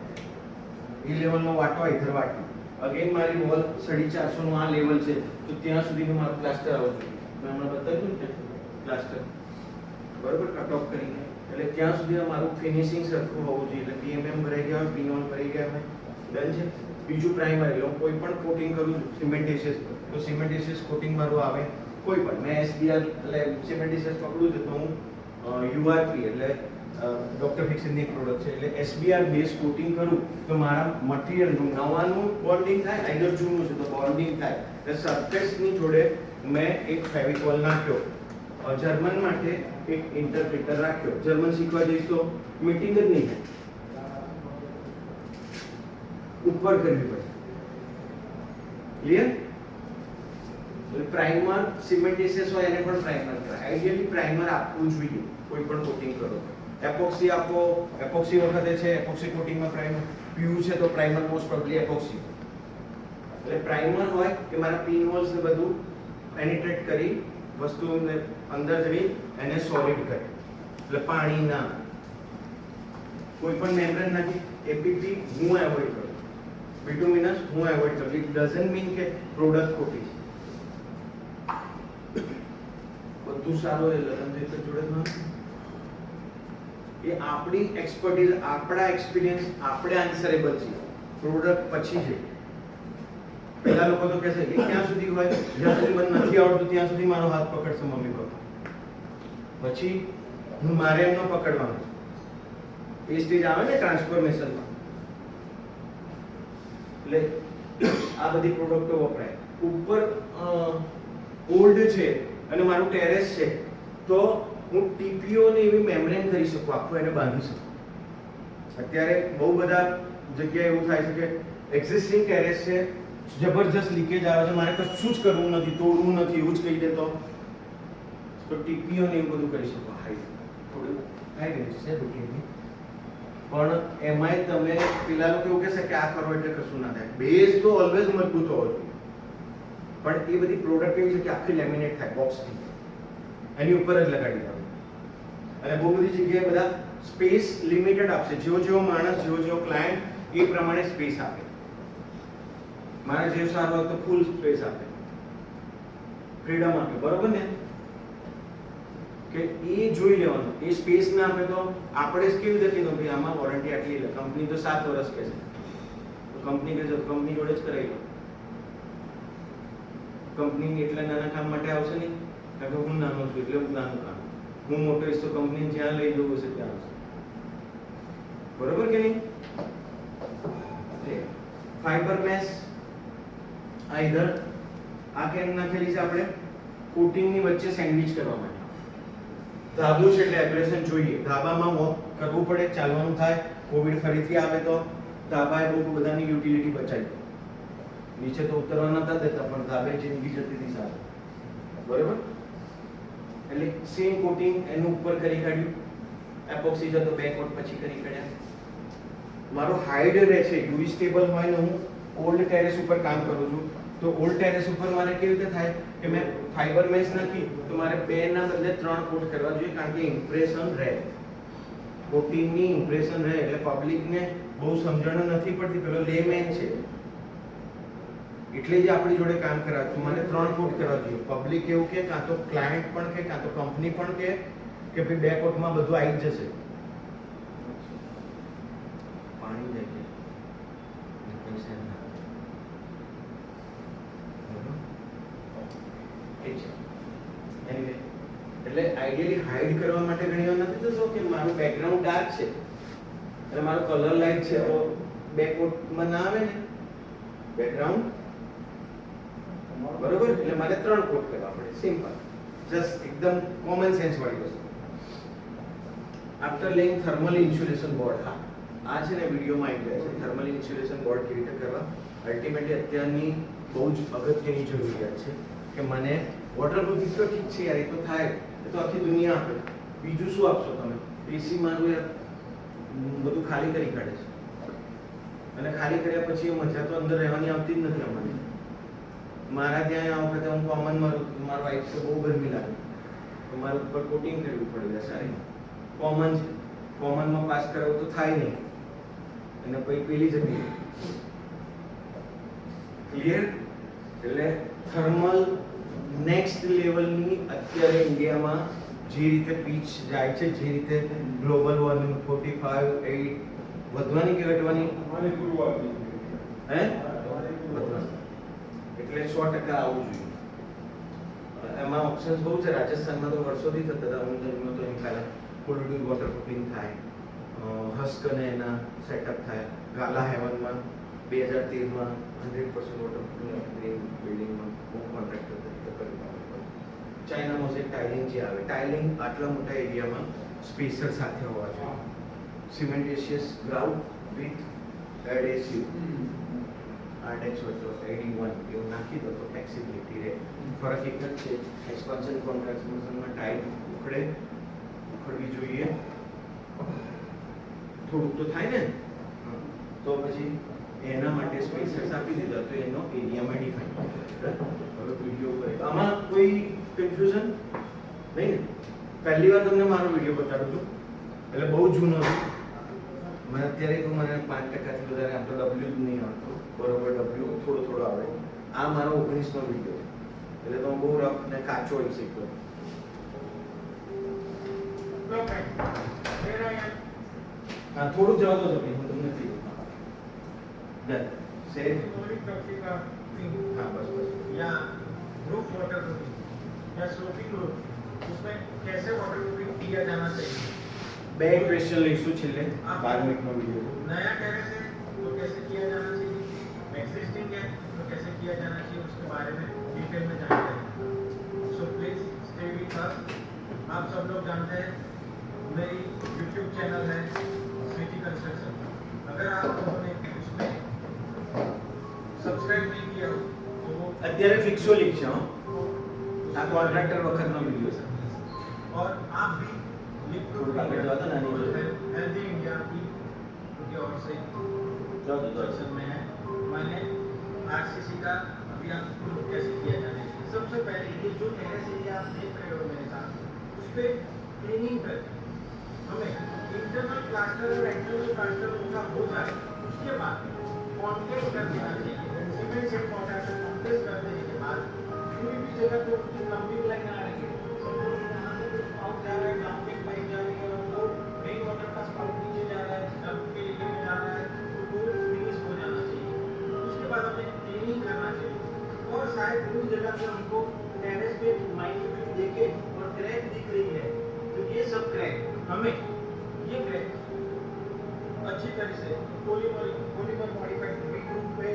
એ લેવલનો વાટો આઈધર વાટી. અગેન મારી વોલ 450 નું આ લેવલ છે તો ત્યાં સુધીનું મારું પ્લાસ્ટર આવવું જોઈએ. મેં હમણાં બતાવ્યું ને પ્લાસ્ટર બરોબર કટ ઓફ કરીને, એટલે ત્યાં સુધી મારું ફિનિશિંગ સરખું હોવું જોઈએ. એટલે પીએમએમ ભરાઈ ગયા હોય, પિનહોલ ભરાઈ ગયા હોય, ડન છે. બીજું પ્રાઇમરી લો, કોઈ પણ કોટિંગ કરું છું સિમેન્ટિશિયસ તો સિમેન્ટિશિયસ કોટિંગ મારું આવે. કોઈ પણ મેં એસબીઆર એટલે સિમેન્ટિશિયસ પકડું છું તો હું યુઆરપી એટલે ડોક્ટર ફિક્સનની એક પ્રોડક્ટ છે એટલે એસબીઆર બેઝ કોટિંગ કરું તો મારા મટીરિયલનું નવાનું બોન્ડિંગ થાય, આઈધર જૂનું છે તો બોન્ડિંગ થાય. એટલે સરફેસની જોડે મેં એક ફેવિકોલ નાખ્યો. જર્મન માટે એક ઇન્ટરપ્રિટર રાખ્યો. જર્મન શીખવા જઈશ તો મીટિંગ જ નહીં થાય, ઉપર કરવી પડે. ક્લિયર? એટલે પ્રાઇમર સિમેન્ટિશિયસ હોય એને પણ પ્રાઇમર કરાય. આઈડિયલી પ્રાઇમર આપવું જોઈએ કોઈ પણ કોટિંગ કરો. એપોક્સી આપો, એપોક્સી વખતે છે એપોક્સી કોટિંગમાં પ્રાઇમર. પીયુ છે તો પ્રાઇમર મોસ્ટ પ્રોબેબલી એપોક્સી. એટલે પ્રાઇમર હોય કે મારા પિન હોલ્સ ને બધું પેનિટ્રેટ કરી વસ્તુને અંદર જઈ એને સોલિડ કરે, એટલે પાણી ના કોઈ પણ મેમ્બ્રેન નથી. એપીપી હું એવોઇડ કરું, બિટુમિનસ હું એવોઇડ કરું. ઇટ ડઝન્ટ મીન કે પ્રોડક્ટ ખોટી છે. બધું સારું એ લગન જોડે એ આપણી એક્સપર્ટીઝ, આપણા એક્સપિરિયન્સ, આપણે આન્સરેબલ છીએ. પ્રોડક્ટ પછી છે. પહેલા લોકો તો કહેશે કે ક્યાં સુધી હોય, જ્યાં સુધી મને નથી આવડતું ત્યાં સુધી મારો હાથ પકડશે મમ્મી પપ્પા, પછી હું મારે એમનો પકડવાનો છે. એ સ્ટેજ આવે ને ટ્રાન્સફોર્મેશનમાં, એટલે આ બધી પ્રોડક્ટો વપરાય. ઉપર ઓલ્ડ છે અને મારું ટેરેસ છે તો હું ટીપીઓ ને એવી મેમ્બ્રેન કરી શકું, આખું એને બાંધી શકું. અત્યારે બહુ બધા જગ્યાએ એવું થાય છે કે એક્ઝિસ્ટિંગ ટેરેસ છે, જબરજસ્ત લીકેજ આવે છે, મારે કશું જ કરવું નથી, તોડવું નથી, એવું જ કહી દે તો ટીપીઓ ને એવું બધું કરી શકો. થોડું હાઈ રેન્જ છે રૂટીનની, પણ એમાંય તમે પેલા લોકો એવું કહેશે કે આ કરો એટલે કશું ના થાય. બેઝ તો ઓલવેઝ મજબૂત હોવો જોઈએ, પણ એ બધી પ્રોડક્ટ એવી છે કે આખી લેમિનેટ થાય બોક્સથી, એની ઉપર જ લગાડી દો. અને બહુ બધી જગ્યાએ બધા સ્પેસ લિમિટેડ આપશે. જેવો માણસ, જેવો ક્લાયન્ટ એ પ્રમાણે સ્પેસ આપે. મારે જે સારું હોય તો ફૂલ સ્પેસ આપે, ફ્રીડમ આપે, બરોબર ને? કે એ જોઈ લેવાનું. એ સ્પેસ ના આપે તો આપણે જ કેવી રીતે કીધું ભાઈ આમાં વોરંટી આટલી લે, કંપની તો 7 વર્ષ કહે છે, તો કંપની કહે છે તો કંપની જોડે જ કરાવી લો. કંપની એટલા નાના કામ માટે આવશે નહીં, કારણ કે હું નાનો છું એટલે હું નાનું કામ, હું મોટો હઈશ તો કંપની જ્યાં લઈ જવું હશે ત્યાં આવશે. બરોબર કે નહીં? ફાઈબર મેશ આઈધર આ કેમ નાખેલી છે આપણે કોટિંગની વચ્ચે સેન્ડવિચ કરવા માટે. ધાબુ છે એટલે એબ્રેશન જોઈએ. ધાબામાં વોક કરવું પડે, ચાલવાનું થાય. કોવિડ ફરીથી આવે તો ધાબાએ બહુ બધાની યુટિલિટી બચાવી. નીચે તો ઉતરવા નતા દેતા પણ ધાબે જિંદગી જતી હતી સારી. બરોબર? એટલે સેમ કોટિંગ એનું ઉપર કરી કાઢ્યું. એપોક્સી છે તો 2 કોટ પછી કરી કાઢ્યા. મારો હાઈડ રહે છે, યુવી સ્ટેબલ હોય ને હું ઓલ્ડ ટેરેસ ઉપર કામ કરું છું, તો ઓલ્ડ ટેરેસ ઉપર મારે કેવી રીતે થાય કે મેં ફાઈબર મેશ નાખી તો મારે 2 ના બદલે 3 કોટ કરવા જોઈએ, કારણ કે ઇમ્પ્રેશન રહે, કોટિંગની ઇમ્પ્રેશન રહે. એટલે પબ્લિકને બહુ સમજણ નથી પડતી, પેલો લેમેન છે એટલે જ આપણી જોડે કામ કરાવતું, મને 3 કોટ કરવા જોઈએ. પબ્લિક એવું કે કાં તો ક્લાયન્ટ પણ કે કાં તો કંપની પણ કે ભાઈ 2 કોટમાં બધું આવી જ જશે. પાણી જાય છે પૈસા ના. ઠીક છે. Anyway, એટલે આઈડિયલી હાઈડ કરવા માટે ઘણી વાર નથી થતો કે મારું બેકગ્રાઉન્ડ ડાર્ક છે અને મારો કલર લાઈટ છે, તો 2 કોટમાં ના આવે ને બેકગ્રાઉન્ડ, બરોબર? એટલે મારે 3 કોટ કરવા પડે, સિમ્પલ, જસ્ટ એકદમ કોમન સેન્સ વાળી વસ્તુ. After laying thermal insulation board, આ છે ને વિડીયોમાં આવી જાય છે થર્મલ ઇન્સ્યુલેશન બોર્ડ કેવી રીતે કરવા. અલ્ટિમેટલી અત્યારની બહુ જ અગત્યની જરૂરિયાત છે કે મને વોટરપ્રૂફિંગ તો ઠીક છે યાર, એ તો થાય, એ તો આખી દુનિયા આપે, બીજું શું આપશો તમે? એસી મારું યાર બધું ખાલી કરી કાઢે છે, અને ખાલી કર્યા પછી એ મજા તો અંદર રહેવાની આવતી જ નથી અમને. મારા ત્યાં આ વખતે હું કોમન મારું વાઈફ તો બહુ ગરમી લાગે તો મારે ઉપર કોટિંગ કરવું પડે સારી. કોમન છે, કોમનમાં પાસ કરાવું તો થાય નહીં, અને પછી પેલી જતી ક્લિયર. એટલે થર્મલ નેક્સ્ટ લેવલની અત્યારે ઇન્ડિયામાં જે રીતે પીચ જાય છે, જે રીતે ગ્લોબલ વોર્મિંગ 45, 8 વધવાની કે ઘટવાની? હે વધવાની. એટલે 100% આવવું જોઈએ. એમાં ઓપ્શન્સ બહુ છે. રાજસ્થાનમાં તો વર્ષોથી થતા હતા, હું જન્મ્યો તો એમ પહેલા પોલ્યુટેડ વોટરપ્રૂફિંગ થાય, હસ્ક અને એના સેટઅપ થાય. ગાલા હેવનમાં 2013માં 100% વોટરપ્રૂફિંગ બિલ્ડિંગમાં હું કોન્ટ્રાક્ટર તરીકે કર્યું. ચાઇનામાં છે ટાઇલિંગ જે આવે, ટાઇલિંગ આટલા મોટા એરિયામાં સ્પેસર સાથે હોવા જોઈએ. સિમેન્ટેશિયસ ગ્રાઉન્ડ વિથ એડહેસિવ આર્ટેક્સ વચ્ચે AD1 એવું નાખી દો તો ફ્લેક્સિબિલિટી રહે. ફરક એક જ છે, એક્સપાન્શન કોન્ટ્રાક્શનમાં ટાઇલ ઉખડવી જોઈએ, થોડુંક તો થાય ને, તો પછી એના માટે સ્પેસર્સ આપી દીધા તો એનો એરિયામાં ડિફાઇન. હવે વિડીયો પર આમાં કોઈ કન્ફ્યુઝન નહીં ને? પહેલી વાર તમને મારો વિડીયો બતાડું છું, એટલે બહુ જૂનો છે. મને અત્યારે તો મને 5%થી વધારે આમ તો W જ નહીં આવતો, બરોબર? W થોડો આવે. આ મારો 19નો વિડીયો છે, એટલે તો હું બહુ રફ ને કાચો હોય શીખતો. હા, થોડું જવા દો તમે, હું તમને કહી દઉં. સેજ हाँ बस या रूफ वाटरप्रूफिंग या स्लोपिंग रूफ, उसमें कैसे वाटरप्रूफिंग किया जाना चाहिए? બે ક્વેશ્ચન લઈશું છેલ્લે 12 મિનિટનો વિડિયો. नया टेरेस है तो कैसे किया जाना चाहिए, एक्सिस्टिंग है तो कैसे किया जाना चाहिए, उसके बारे में डिटेल में जानते हैं. So please stay with us. आप सब लोग जानते हैं मेरी YouTube चैनल है स्वीटी कंस्ट्रक्शन. अगर आप लोगों ने उसमें सब्सक्राइब नहीं किया हो तो वो અત્યારે ફિક્સો લીક છે. આ કોન્ટ્રાક્ટર વખતનો વિડિયો છે. और आप भी लिख थोड़ा आगे जाओ तो नानी जो है। हेल्दी इंडिया की ओर से जाओ सेक्शन में है. मैंने आरसीसी का अभियान शुरू कैसे किया जाने. सबसे पहले ये जो टेरेस एरिया आप देख रहे हो मेरे साथ, उस पे क्लीनिंग कर हमें इंटरनल प्लास्टर और एक्सटर्नल प्लास्टर उनका हो जाए, उसके बाद कॉन्क्रीट कर देना चाहिए. सीमेंट से कॉन्ट्रैक्ट कॉन्क्रीट कर देने के बाद पूरी भी जगह जो लंबी लाइन आ रही है, आउट जा रहा है, डंपिंग पाइप जा रही है, और रेन वाटर का स्पाउट नीचे जा रहा है, डंप के एरिया में जा रहा है, तो वो फिनिश हो जाना चाहिए. उसके बाद हमें क्लीनिंग करना चाहिए. और शायद उस जगह पे हमको टेरेस पे माइक्रोवेव देखे और क्रैक दिख रही है, तो ये सब क्रैक हमें ये क्रैक अच्छी तरह से पॉलीमर मॉडिफाइड ग्रुप पे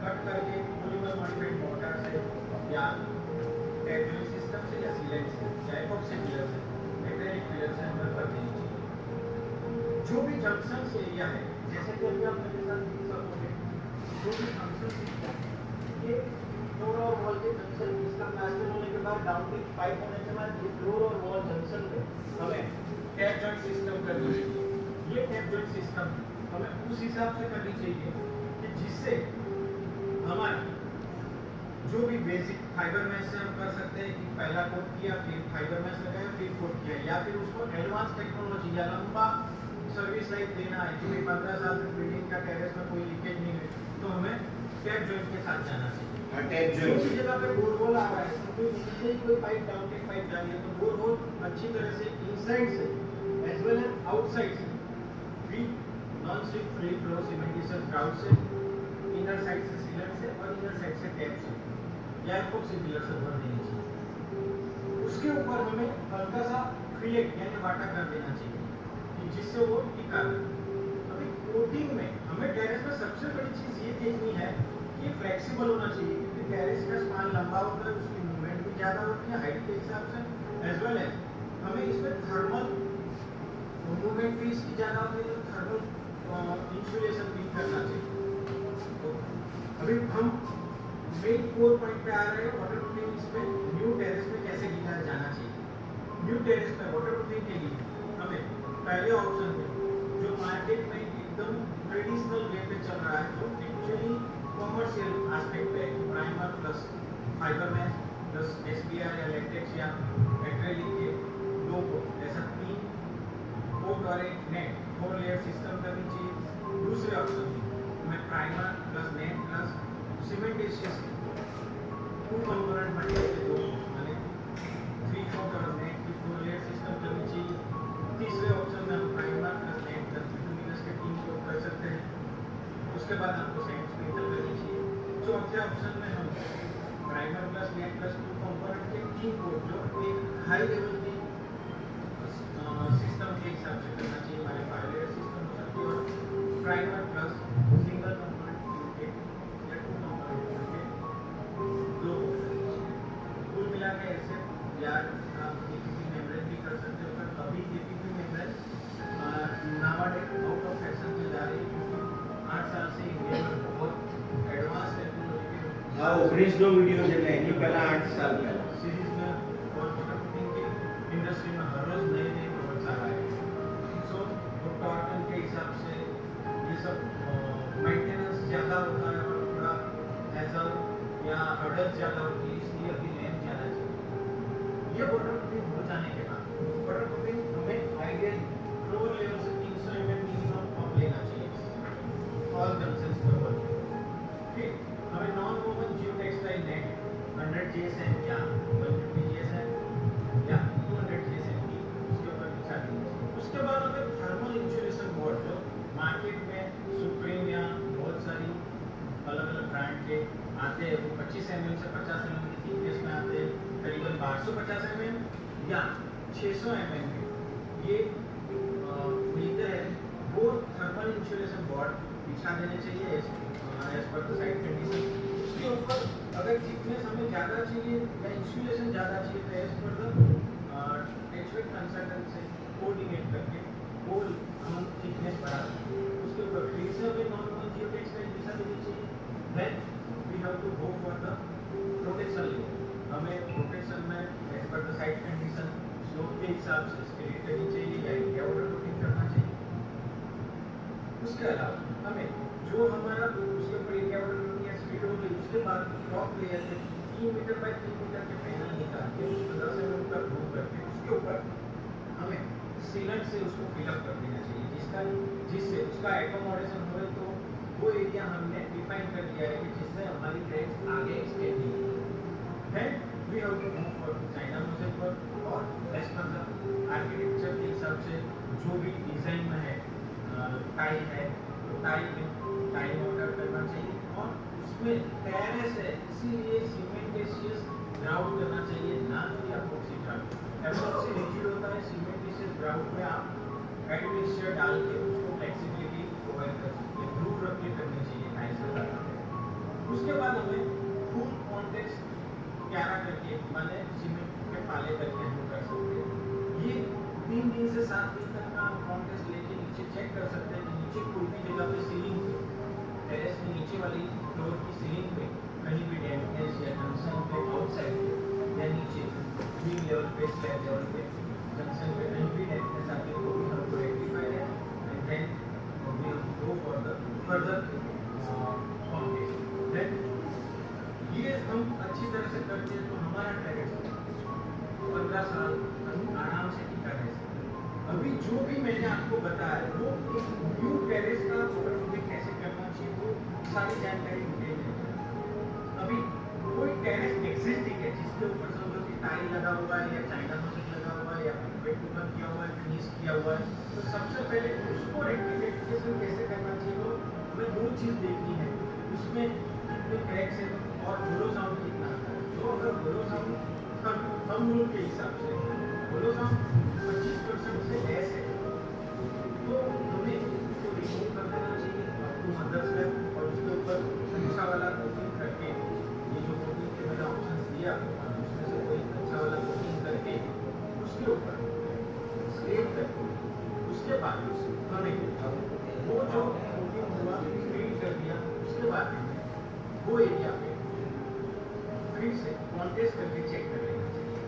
कट करके पॉलीमर मॉडिफाइड मोटर से या टेक्निकल सिस्टम से या सीलेंट से या एपॉक्सी फिलर से मैग्नेटिक फिलर से हमें कर देनी चाहिए. जो भी जंक्शन एरिया है, जैसे कि अभी आप मेरे साथ देख सकोगे, जो भी जंक्शन एरिया ये फ्लोर और वॉल के जंक्शन, इसका प्लास्टर होने के बाद डाउनपिंग पाइप होने के बाद ये फ्लोर और वॉल जंक्शन में हमें टैप जॉइंट सिस्टम करनी है. ये टैप जॉइंट सिस्टम हमें उस हिसाब से करनी चाहिए कि जिससे हमारा जो भी बेसिक फाइबर मैश से हम कर सकते हैं कि पहला कोट किया, फिर फाइबर मैश लगाया, फिर कोट किया, या फिर उसको एडवांस टेक्नोलॉजी या लंबा सर्विस लाइफ देना है कि 15 साल तक बिल्डिंग का टेरेस में कोई लीकेज नहीं है, तो हमें टैप जॉइंट के साथ जाना चाहिए। अटैच जो जो उसी जगह पे बोर होल आ रहा है, तो नीचे ही कोई पाइप डाउन टेक पाइप जा रही है, तो बोर होल अच्छी तरह से इनसाइड से एज वेल एज आउटसाइड से भी non stick free flow cementation ground से, इनर साइड से सीलर से और इनर साइड से टैप से या एपॉक्सी फिलर से भर देनी चाहिए। उसके ऊपर हमें हल्का सा फिलेट यानी वाटा कर देना चाहिए कि जिससे वो टिका रहे। अभी कोटिंग में हमें टेरेस में सबसे बड़ी चीज ये देखनी है कि फ्लेक्सिबल होना चाहिए, क्योंकि टेरेस का स्पान लंबा होता है, उसकी मूवमेंट भी ज्यादा होती है हाइट के हिसाब से, एज वेल एज हमें इसमें थर्मल मूवमेंट भी इसकी ज्यादा होती है, तो थर्मल इंसुलेशन भी करना चाहिए। तो अभी हम मेन 4 पॉइंट पे आ रहे हैं वाटरप्रूफिंग। इसमें न्यू टेरेस में कैसे किया जाना चाहिए। न्यू टेरेस में वाटरप्रूफिंग के लिए हमें पहले ऑप्शन में जो मार्केट में एकदम ट्रेडिशनल वे पे चल रहा है, जो एक्चुअली कॉमर्शियल एस्पेक्ट है, primer plus fiber mesh plus SBR या लेटेक्स या एक्रेलिक के दो को ऐसा 3 कोट और एक नेट 4 लेयर सिस्टम करनी चाहिए। दूसरे ऑप्शन में primer plus net plus cementitious 2 component material के दो माने 3 कोट और नेट की 4 लेयर सिस्टम करनी चाहिए। तीसरे ऑप्शन में हम primer plus net plus bituminous के 3 कोट कर सकते हैं। उसके बाद हमको सैंड स्प्रिंकल करनी चाहिए। चौथे ऑप्शन में हम primer plus net plus 2 component के 3 कोट जो एक हाई लेवल की सिस्टम के हिसाब से करना चाहिए, हमारे 5 लेयर सिस्टम हो सकती है, और प्राइमर प्लस सिंगल कंपोनेंट के या 2 कंपोनेंट के 2 कुल मिला के ऐसे या आप केपीपी मेम्ब्रेन भी कर सकते हो। पर अभी केपीपी मेम्ब्रेन नावाडे आउट ऑफ फैशन में जा रही है, क्योंकि 8 साल से इंडिया में बहुत एडवांस टेक्नोलॉजी के આ 19નો વિડિયો છે એટલે એની પહેલા 8 સાલ પહેલા सीरीज में और वाटरप्रूफिंग की इंडस्ट्री में हर रोज नए नए प्रोडक्ट्स आ रहे हैं। सो वो टॉर्टन के हिसाब से ये सब मेंटेनेंस ज़्यादा होता है और थोड़ा हैजल या हर्डल ज़्यादा होती है, इसलिए अभी लेंथ ज़्यादा चाहिए। ये वाटरप्रूफिंग हो जाने के बाद वाटरप्रूफिंग हमें आइडियल फ्लोर लेवल से 300 mm मिनिमम पंप लेना चाहिए ऑल जंक्शंस पर वर्क। फिर हमें नॉन वोवन जियो टेक्सटाइल नेट 100 GSM या 150 GSM या 200 GSM की उसके ऊपर बिछा देनी चाहिए। उसके बाद हमें थर्मल इंसुलेशन बोर्ड जो मार्केट में सुप्रीम या बहुत सारी अलग अलग ब्रांड के आते हैं, वो 25 mm से 50 mm की थिकनेस में आते हैं, करीबन 1250 mm या 600 mm के ये मिलते हैं। वो थर्मल इंसुलेशन बोर्ड बिछा देने चाहिए as per the site condition. उसके ऊपर अगर थिकनेस हमें ज़्यादा चाहिए या इंसुलेशन ज़्यादा चाहिए तो as per the expert consultant से कोऑर्डिनेट करके वो हम थिकनेस बढ़ा सकते हैं। उसके ऊपर फिर से हमें नॉर्मल जियो टेक्सटाइल बिछा देनी चाहिए। Then we have to go for the protection layer. हमें प्रोटेक्शन में as per the site condition slope के हिसाब से स्क्रीन करनी चाहिए या इंडिया वाटरप्रूफिंग करना चाहिए। उसके अलावा हमें जो हमारा उसके ऊपर एरिया वाटरप्रूफिंग या स्पीड हो गई, उसके बाद टॉप लेयर से 3 मीटर बाय 3 मीटर के पैनल निकाल के उसको 10 mm का ग्रूव करके उसके ऊपर हमें सीलेंट से उसको फिलअप कर देना चाहिए, जिससे उसका एकोमोडेशन हो तो वो एरिया हमने डिफाइन कर दिया है कि जिससे हमारी ट्रेन आगे एक्सटेंड नहीं होगी। Then we have to move for China mosaic work और एज पर द आर्किटेक्चर के हिसाब से जो भी डिजाइन में है टाइल है तो टाइल में टाइल ऑर्डर करना चाहिए और उसमें टेरेस है इसीलिए सीमेंटेशियस ग्राउंड करना चाहिए, ना कि एपॉक्सी ग्राउंड। एपॉक्सी रिजिड होता है, सीमेंटेशियस ग्राउंड में आप एडमिक्सचर डाल के उसको फ्लेक्सिबिलिटी प्रोवाइड कर सकते हैं, ग्रूव रख के करनी चाहिए नाइस लगा। उसके बाद हमें फुल कॉन्टेक्स्ट प्यारा करके माने सीमेंट के पाले करके हम कर सकते हैं। ये 3 दिन से 7 दिन तक का कॉन्टेक्स्ट लेके नीचे चेक कर सकते हैं कि नीचे कोई भी जगह पे सीलिंग टेरेस में नीचे वाली फ्लोर की सीलिंग पे कहीं भी डैमेज या जंक्शन पे आउटसाइड या नीचे बीम लेवल पे स्लैब लेवल पे जंक्शन पे कहीं भी डैमेज आती है तो भी हमको रेक्टिफाई है and then we go for the further foundation. Then ये हम अच्छी तरह से करते हैं तो हमारा टेरेस 15 साल हम आराम से टिका रह सकते हैं। अभी जो भी मैंने आपको बताया वो एक न्यू टेरेस का प्रोडक्ट कैसे करना चाहिए वो सारी जानकारी मुझे है। अभी कोई टेरेस एग्जिस्टिंग है जिसके ऊपर समझो कि टाइल लगा हुआ है या चाइना मोज़ेक लगा हुआ है या वेट ऊपर किया हुआ है, फिनिश किया हुआ है, तो सबसे पहले उसको रेक्टिफिकेशन कैसे करना चाहिए वो हमें दो चीज़ देखनी है। उसमें कितने क्रैक्स है और होलो साउंड कितना आता है। तो अगर होलो साउंड हम लोग के हिसाब से होलो साउंड 25% से लेस है तो हमें उसको रिमूव कर देना चाहिए अपनी मदर स्लैब और उसके ऊपर अच्छा वाला कोटिंग करके ये जो कोटिंग के मैंने ऑप्शन दिया उसमें से कोई अच्छा वाला कोटिंग करके उसके ऊपर स्लेट करके उसके बाद हमें वो जो कोटिंग हुआ स्लेट कर दिया उसके बाद वो एरिया पे फिर से कॉन्टेस्ट करके चेक कर लेना चाहिए।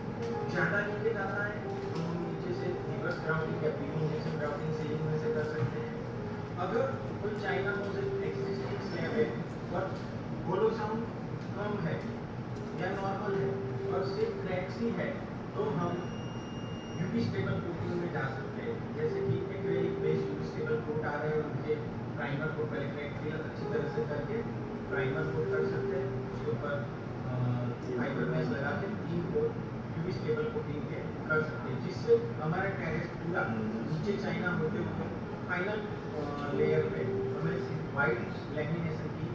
ज़्यादा नीचे जाता है तो हम नीचे से रिवर्स ग्राउंडिंग या पिगमेंटेशन ग्राउंडिंग सीलिंग में से कर सकते हैं। अगर कोई चाइना मोज़ेक एक्सिस्टिंग स्लैब है और होलो साउंड कम है या नॉर्मल है और सिर्फ क्रैक्स ही है तो हम यूवी स्टेबल कोटिंग में जा सकते हैं। जैसे कि acrylic based UV stable coat आ रहे हैं उनके प्राइमर को पहले क्रैक फिल अच्छी तरह से करके प्राइमर कोट कर सकते हैं। उसके ऊपर फाइबर मैश लगा के 3 कोट यूवी स्टेबल कोटिंग के कर सकते हैं जिससे हमारा टेरेस पूरा नीचे चाइना होते हुए फाइनल लेयर पे हमें वाइट लैमिनेशन की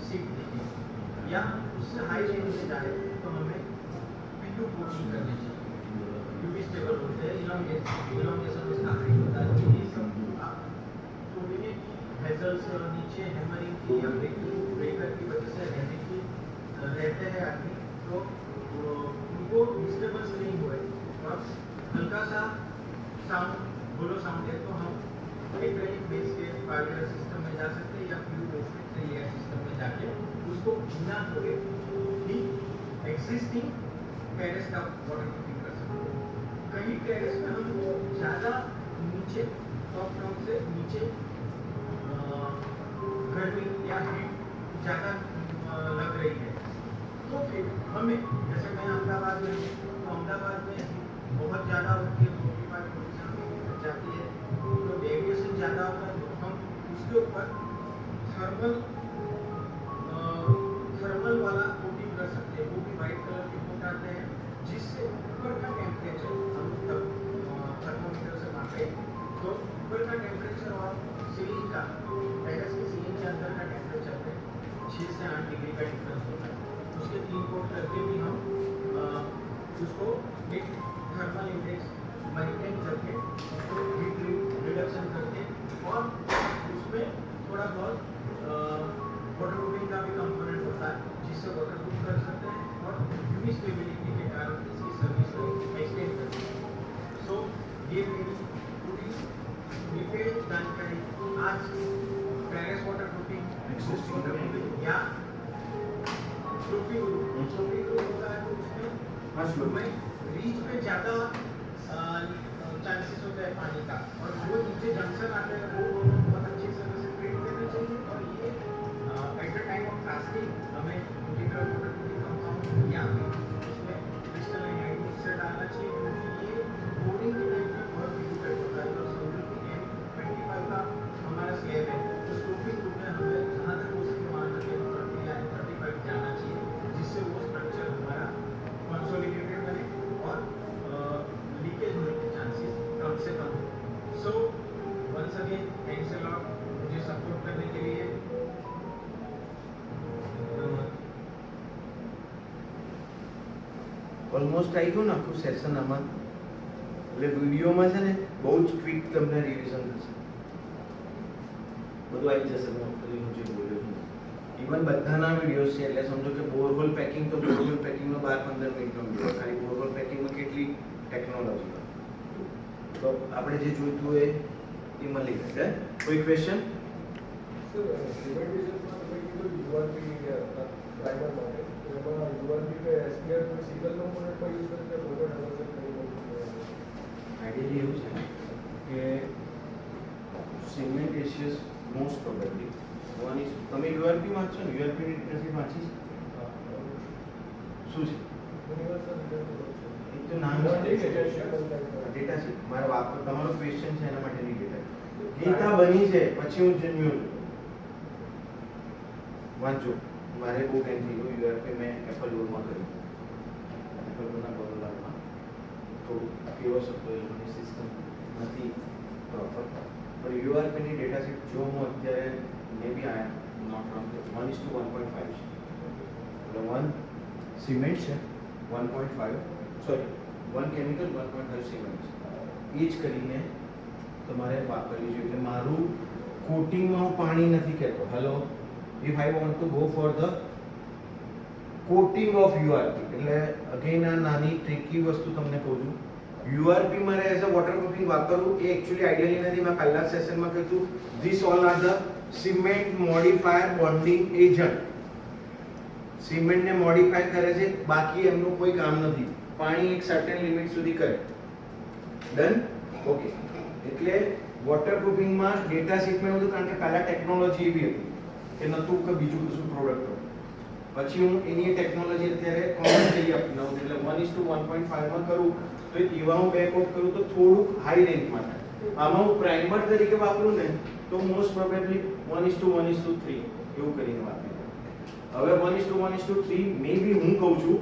सीट देगी या उससे हाई रेंज में जाए तो हमें पीयू कोटिंग करनी चाहिए। यूवी स्टेबल होते हैं इलॉन्गेशन उसका हाई होता है ये सब आप तोड़ने की हेजल से और नीचे हैमरिंग की या ब्रेकर की वजह से रहने की रहते हैं आदमी तो उनको डिस्टर्बेंस नहीं हुए और हल्का सा साउंड होलो साउंड है तो हम एक्रेलिक बेस के पार्टिकुलर सिस्टम में जा सकते हैं या प्यू बेस के 3 लेयर सिस्टम में जाके उसको बिना थोड़े भी एक्सिस्टिंग टेरेस का वाटर प्रूफिंग कर सकते हैं। कई टेरेस में हम ज़्यादा नीचे टॉप डाउन से नीचे गर्मी या हीट ज़्यादा लग रही है तो फिर हमें जैसे मैं अहमदाबाद में हूँ तो अहमदाबाद में बहुत ज़्यादा होती है 45 जाती है तो डेविएशन ज़्यादा होता है तो हम उसके ऊपर थर्मल वाला कोटिंग कर सकते हैं। वो भी वाइट कलर के कोट आते हैं जिससे ऊपर का टेम्परेचर हम तब थर्मोमीटर से मापे तो ऊपर का टेम्परेचर और सीलिंग का टेरेस की सीलिंग के अंदर का टेम्परेचर में 6 से 8 डिग्री का डिफरेंस होता है। उसके 3 कोट करके भी हम उसको एक थर्मल इंडेक्स मेंटेन करके उसको हीट रिडक्शन करके और उसमें थोड़ा बहुत वाटर प्रूफिंग का भी कंपोनेंट होता है जिससे वाटर प्रूफ कर सकते हैं और यूवी स्टेबिलिटी के कारण इसकी सर्विस को एक्सटेंड करते हैं। सो ये मेरी पूरी डिटेल जानकारी आज टेरेस वाटर प्रूफिंग या स्लोपिंग रूफ होता है तो उसमें रीच पे ज़्यादा चांसेस होता है पानी का और जो नीचे जंक्शन आते हैं वो बहुत अच्छी तरह से ट्रीट करना चाहिए और ये at the time of casting हमें इंटीग्रल प्रोडक्टिव कंपाउंड या फिर उसमें क्रिस्टलाइन हाइड्रोक्साइड डालना चाहिए क्योंकि ये कोटिंग के टाइम पे बहुत डिफिकल्ट होता है। तो समझो कि M25 का हमारा स्लैब है तो स्लोपिंग रूफ में हमें जहाँ तक हो सके वहाँ तक M30 या M35 जाना चाहिए जिससे वो स्ट्रक्चर हमारा कंसोलिडेटेड बने और लीकेज होने के चांसेस कम से कम हो। So once again thanks a lot मुझे सपोर्ट करने के लिए। ઓલમોસ્ટ આવી ગયું ને આખું સેશન આમાં એટલે વિડીયોમાં છે ને બહુ જ ક્વિક તમને રિવિઝન થશે બધું આવી જશે હું જે બોલ્યો છું ઇવન બધાના વિડીયોઝ છે એટલે સમજો કે બોરહોલ પેકિંગ તો બોરહોલ પેકિંગનો 12-15 મિનિટનો વિડીયો ખાલી બોરહોલ પેકિંગમાં કેટલી ટેકનોલોજી તો આપણે જે જોઈતું હોય એ મળી શકે કોઈ ક્વેશ્ચન સર સિમેન્ટેશનમાં તમે કીધું યુઆરપી પ્રાઇમર માટે એમાં યુઆરપી કે એસપીઆર કોઈ સિંગલ કમ્પોનન્ટ પર યુઝ કરીને કોઈ પણ ડેવલપમેન્ટ કરી આઈડિયલી એવું છે કે cementitious most probably. One is તમે URP વાંચો ને, URP ની ડેટા વાંચી છે? શું છે? એક તો નામ છે ડેટા છે. મારો વાપર તમારો ક્વેશ્ચન છે એના માટેની ડેટા. ગીતા બની છે પછી હું જન્મ્યો છું. વાંચો. મારે બહુ ટાઈમ થઈ ગયો. URP મેં એપલ લોનમાં કર્યું. એપલ લોનના બરોડામાં થોડું કેવો હતો એની સિસ્ટમ નથી પ્રોપર. પણ URP ની ડેટા સેટ જો હું અત્યારે મે બી આઈ એમ નોટ રોંગ 1:1.5 છે. એટલે 1 સિમેન્ટ છે 1.5 સોરી 1 કેમિકલ 1.5 સિમેન્ટ છે. એ જ કરીને તમારે વાપરવી જોઈએ. એટલે મારું કોટિંગમાં હું પાણી નથી કહેતો. Hello, if I want to go for the coating of URP, એટલે અગેન આ નાની ટ્રિકી વસ્તુ તમને કહું છું. URP મારે એઝ અ વોટરપ્રૂફિંગ વાપરવું એ એકચ્યુઅલી આઈડિયલી નથી. મેં પહેલા સેશનમાં કહ્યું હતું this all are the cement modifier bonding agent. સિમેન્ટને મોડિફાય કરે છે, બાકી એમનું કોઈ કામ નથી. પાણી એક સર્ટેન લિમિટ સુધી કરે. ડન? ઓકે. એટલે વોટરપ્રૂફિંગમાં ડેટા શીટમાં એવું હતું કારણ કે પહેલા ટેકનોલોજી એવી હતી કે નહોતું કે બીજું કશું પ્રોડક્ટ હોય. પછી હું એની ટેકનોલોજી અત્યારે કોમર્શિયલી અપનાવું એટલે 1:1.5 માં કરું તો એવા હું બે કોટ કરું તો થોડુંક હાઈ રેન્જમાં થાય. આમાં હું પ્રાઇમર તરીકે વાપરું ને તો મોસ્ટ પ્રોબેબલી 1:1:3 એવું કરીને વાપરી. હવે 1:1:3 મે બી હું કહું છું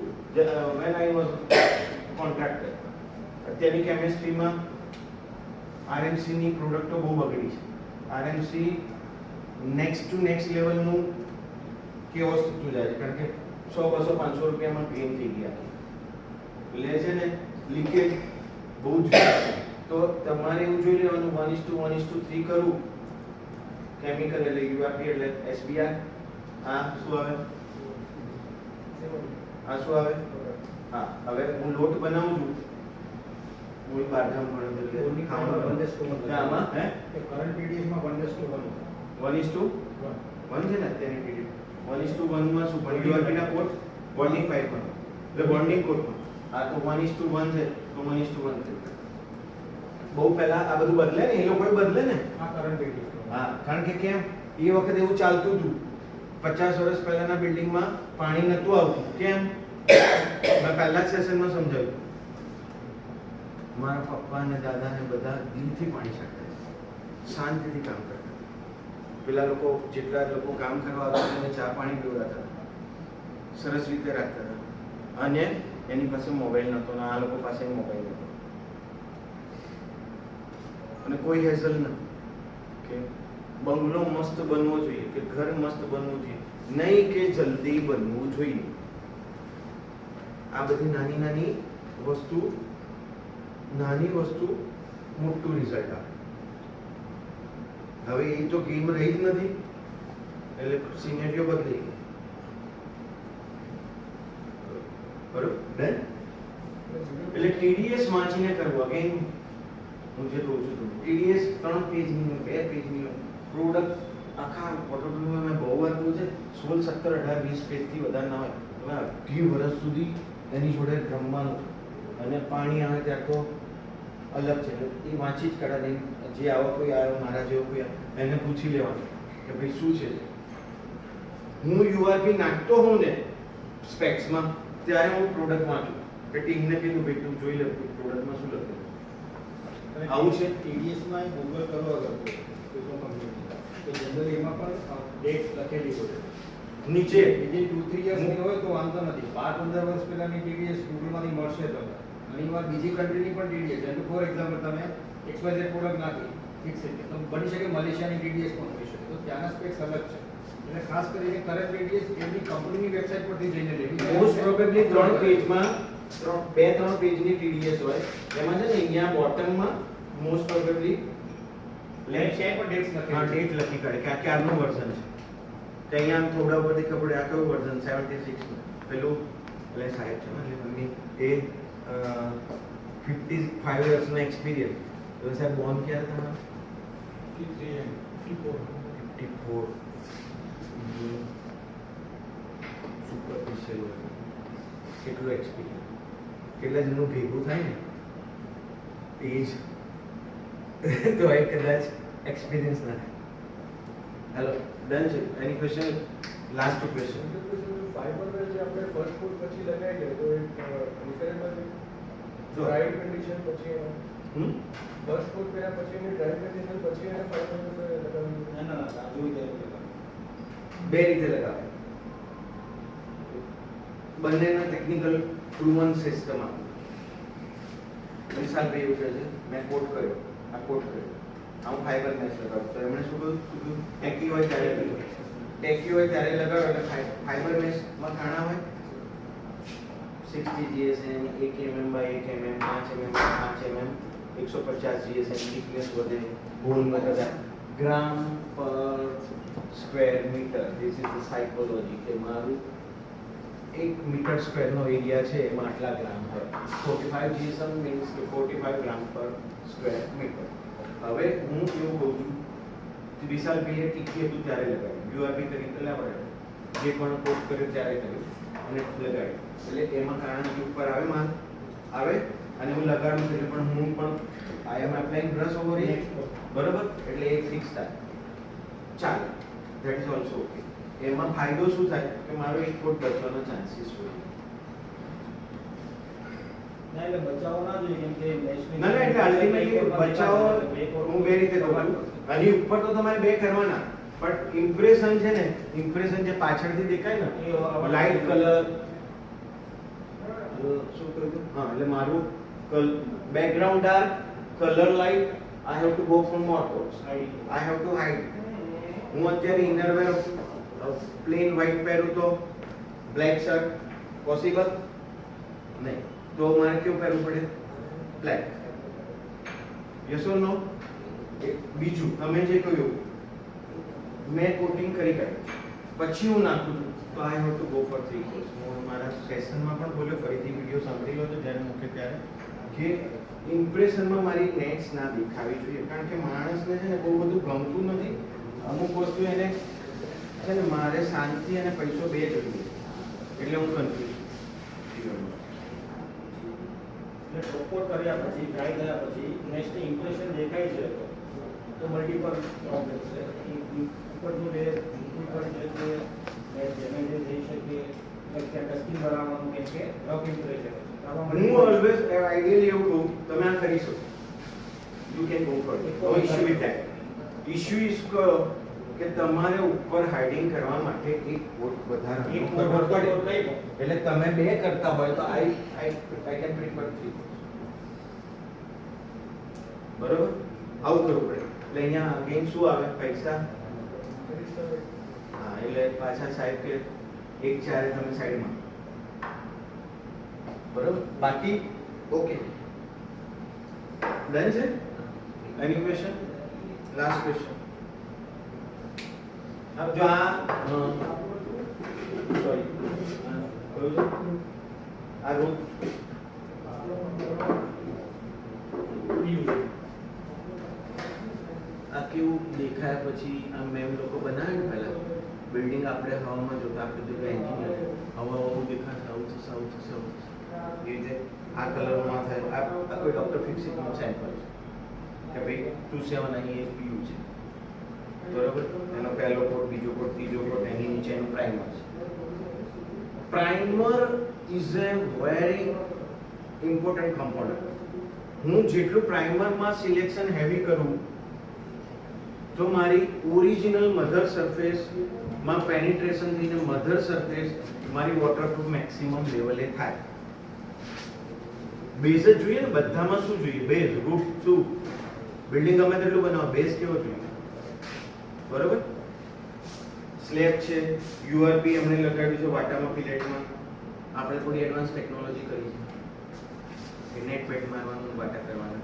when I was contractor. અત્યારની કેમિસ્ટ્રીમાં RMC ની પ્રોડક્ટો બહુ બગડી છે. RMC નેક્સ્ટ લેવલનું કેઓસ થતું જાય છે કારણ કે 100, 200, 500 રૂપિયામાં ક્લેમ થઈ ગયા એટલે છે ને લીકેજ બહુ જ તો તમારે એવું જોઈ લેવાનું 1:1:3 કરું કેમિકલ એટલે URP એટલે SBR. આ શું આવે? આ શું આવે? હા, હવે હું લોટ બનાવું છું. હું બારગામ ભણ્યો એટલે આમાં હે કરંટ TDS માં 1:1 છે ને અત્યારની TDS 1:1 માં શું પણ URP ના કોટ બોન્ડિંગ પાઇપ માં એટલે બોન્ડિંગ કોટમાં આ તો 1:1 છે તો 1:1 છે. બહુ પહેલા આ બધું બદલે ને એ લોકોએ બદલે ને આ કરંટ TDS. હા, કારણ કે કેમ એ વખતે એવું ચાલતું હતું 50 વર્ષ પહેલાના બિલ્ડિંગમાં પાણી નહોતું આવતું. કેમ? મેં પહેલા જ સેશનમાં સમજાવ્યું. મારા પપ્પા અને દાદા ને બધા દિલથી પાણી છાંટતા હતા, શાંતિથી કામ કરતા. પેલા લોકો જેટલા લોકો કામ કરવા આવતા એને ચા પાણી પીવડાવતા હતા, સરસ રીતે રાખતા હતા. અને એની પાસે મોબાઈલ નહોતો ને આ લોકો પાસે મોબાઈલ નહોતો અને કોઈ હેઝલ ન કે બંગલો મસ્ત બનવો જોઈએ કે ઘર મસ્ત બનવું જોઈએ નહીં કે જલ્દી બનવું જોઈએ. આ બધી નાની વસ્તુ મોટું રિઝલ્ટ આપે. હવે એ તો ગેમ રહી જ નથી એટલે સિનેરિયો બદલી ગયો. બરોબર? ડન? એટલે TDS વાંચીને કરવું. અગેન હું જે કહું છું TDS 3 પેજની 2 પેજની પ્રોડક્ટ આખા વોટરપ્રૂફમાં મેં બહુ વાર કહ્યું છે 16, 17, 18, 20 પેજથી વધારે ના હોય. તમે 18 વર્ષ સુધી એની જોડે રમવાનું અને પાણી આવે ત્યારે તો અલગ છે. એ વાંચી જ કાઢાની. જે આવો કોઈ આવ્યો મારા જેવો કોઈ એને પૂછી લેવાનું કે ભાઈ શું છે. હું URP નાખતો હોઉં ને સ્પેક્સમાં ત્યારે હું પ્રોડક્ટ વાંચું કે ટીમને કીધું ભાઈ તું જોઈ લે પ્રોડક્ટમાં શું લખેલું. આવું છે TDS માં ગૂગલ કરવા કરતો તો જનરલી એમાં પણ ડેટ લખેલી હોય નીચે. જે 2-3 યર્સની હોય તો વાંધો નથી. 12-15 વર્ષ પહેલાની TDS ગૂગલમાંથી મળશે તમને. ઘણી વાર બીજી કન્ટ્રીની પણ TDS જેમ કે ફોર એક્ઝામ્પલ તમે XYZ પ્રોડક્ટ નાખી ફિક્સ છે તો બની શકે મલેશિયાની TDS પણ હોઈ શકે તો ત્યાંના સ્પેક્સ અલગ છે. એટલે ખાસ કરીને કરંટ TDS એમની કંપનીની વેબસાઇટ પરથી જઈને લેવી. મોસ્ટ પ્રોબેબલી 3 પેજમાં 2-3 પેજની TDS હોય. એમાં છે ને અહીંયા બોટમમાં મોસ્ટ પ્રોબેબલી લેફ્ટ સાઈડ પર ડેટ્સ લખેલી. હા, ડેટ લખી કાઢે કે આ ક્યારનું વર્ઝન છે. કે અહીંયા આમ થોડા ઉપરથી ખબર આ કયું વર્ઝન 76 પેલું એટલે સાહેબ છે ને એટલે મમ્મી એ 55 યર્સનો એક્સપિરિયન્સ. તો સાહેબ બોર્ન ક્યારે તમારો? 54 સુપર સ્પેશિયલ હોય. કેટલું એક્સપિરિયન્સ કેટલા જણનું ભેગું થાય ને એ જ તો એ કદાચ એક્સપિરિયન્સ ના થાય. હેલો, ડન છે. Any question, last two question. Fiber જે આપણે ફર્સ્ટ ફૂડ પછી લગાવીએ તો એક રિફેરેબલ જો. ડ્રાય કન્ડિશન પછી હમ ફર્સ્ટ ફૂડ કર્યા પછી એની ડ્રાય કન્ડિશન પછી એને ફાઈબર લગાવી ના ના ના જોઈ જાય બે રીતે લગાવે. બંનેના ટેકનિકલ પ્રૂવન સિસ્ટમ આપે. વિશાલ ભાઈ એવું કહે છે, મેં કોટ કર્યો, આ કોટ કર્યો, હું ફાઈબર મેશ લગાવું તો એમણે શું કહ્યું, ટેકી હોય ત્યારે લગાવો. ટેકી હોય ત્યારે લગાવો એટલે ફાઈબર મેશમાં ખાણા હોય 60 GSM, 1 mm by 1 mm, 5 mm by 5 mm, 150 GSM thickness વધે, હોલ બધા ગ્રામ પર square metre. This is the psychology કે મારું 1 મીટર સ્ક્વેરનો એરિયા છે એમાં આટલા ગ્રામ હોય. 45 GSM મીન્સ કે 45 ગ્રામ પર સ્ક્વેર મીટર. હવે હું એવું કહું છું કે વિશાલભાઈએ ટીકી હતું ત્યારે લગાવ્યું, યુઆરબી કરી પેલા પડે જે પણ કોટ કર્યો ત્યારે કર્યું અને લગાવ્યું એટલે એમાં કારણ ઉપર આવે માલ આવે અને હું લગાડું છું એટલે પણ હું પણ આઈ એમ એપ્લાઇંગ બ્રશ ઓવર ઇટ, બરોબર, એટલે એ ફિક્સ થાય, ચાલે, ધેટ ઇઝ ઓલ્સો ઓકે. એમાં ફાયદો શું થાય કે મારો એક કોટ બચવાનો ચાન્સીસ હોય. ના એટલે બચાવો ના જોઈએ કેમ કે મેચની ના ના એટલે અલ્ટિમેટલી બચાવો હું બે રીતે કહું છું. આની ઉપર તો તમારે બે કરવાના, પણ ઇમ્પ્રેશન છે ને, ઇમ્પ્રેશન જે પાછળથી દેખાય ને લાઇટ કલર શું કહ્યું, હા, એટલે મારું background dark, colour light, I have to go for more quotes, I have to hide. હું અત્યારે ઇનરવેર પ્લેન વ્હાઇટ પહેરું તો બ્લેક શર્ટ પોસિબલ નહીં, તો મારે કેવું પહેરવું પડે, બ્લેક. યસ ઓર નો? બીજું તમે જે કહ્યું મેં કોટિંગ કરી કાઢ્યું પછી હું નાખું છું તો I have to go for 3 course. હું મારા સેશનમાં પણ બોલ્યો, ફરીથી વિડીયો સાંભળી લો તો જ્યારે મૂકે ત્યારે, કે ઇમ્પ્રેશનમાં મારી નેટ્સ ના દેખાવી જોઈએ, કારણ કે માણસને છે ને બહુ બધું ગમતું નથી. અમુક વસ્તુ એને છે ને મારે શાંતિ અને પૈસો બે જોઈએ, એટલે હું કન્ફ્યુઝ. એટલે સપોર્ટ કર્યા પછી ટ્રાય કર્યા પછી નેક્સ્ટની ઇમ્પ્રેશન દેખાય છે તો મલ્ટિપલ પ્રોબ્લેમ છે. ઉપરનું જે ઉપર છે કે ડેમેજ થઈ શકે, ત્યાં ડસ્ટિંગ બનાવવાનું કે રફ ઇમ્પ્રેશન. હું ઓલવેઝ આઈડિયલી એવું કહું, તમે આ કરી શકો, you can go for it, no issue with that. Issue is કે તમારે ઉપર હાઇડિંગ કરવા માટે એક કોટ વધારાનો કરવો પડે, એટલે તમે બે કરતા હોય તો આઈ કેન પ્રિફર 3. બરોબર, આવું કરવું પડે. એટલે અહીંયા અગેન શું આવે, પૈસા. હા, એટલે પાછા સાહેબ કે એક ચારે તમે સાઈડમાં, બરોબર, બાકી ઓકે. ડન છે? Any question, last question. अब जो सॉरी આ રૂમ આ કેવું દેખાય પછી આ મેમ લોકો બનાવે ને પહેલા બિલ્ડિંગ આપણે હવામાં જોતા, આપણે જો એન્જિનિયર હવા દેખાશે આવું થશે આવું થશે આવું થશે, એ રીતે આ કલરમાં થાય. આ કોઈ ડૉક્ટર ફિક્સિંગનું સેમ્પલ છે કે ભાઈ 27 અહીં એક પીયુ છે, બરોબર, એનો પહેલો કોટ, બીજો કોટ, ત્રીજો કોટ, એની નીચે એનું પ્રાઇમર છે. Primer is A very important component. હું જેટલું પ્રાઇમરમાં સિલેક્શન હેવી કરું તો મારી ઓરિજિનલ મધર સરફેસમાં પેનિટ્રેશન થઈને મધર સરફેસ મારી વોટરપ્રૂફ મેક્સિમમ લેવલે થાય. બેઝ જ જોઈએ ને બધામાં. શું જોઈએ? Base, roof. શું બિલ્ડિંગ ગમે તેટલું બનાવો, બેઝ કેવો જોઈએ, બરોબર? સ્લેબ છે, યુઆરપી એમણે લગાવ્યું છે વાટામાં પિલેટમાં. આપણે થોડી એડવાન્સ ટેકનોલોજી કરી છે, નેટ પેટ મારવાનું, વાટા કરવાનું.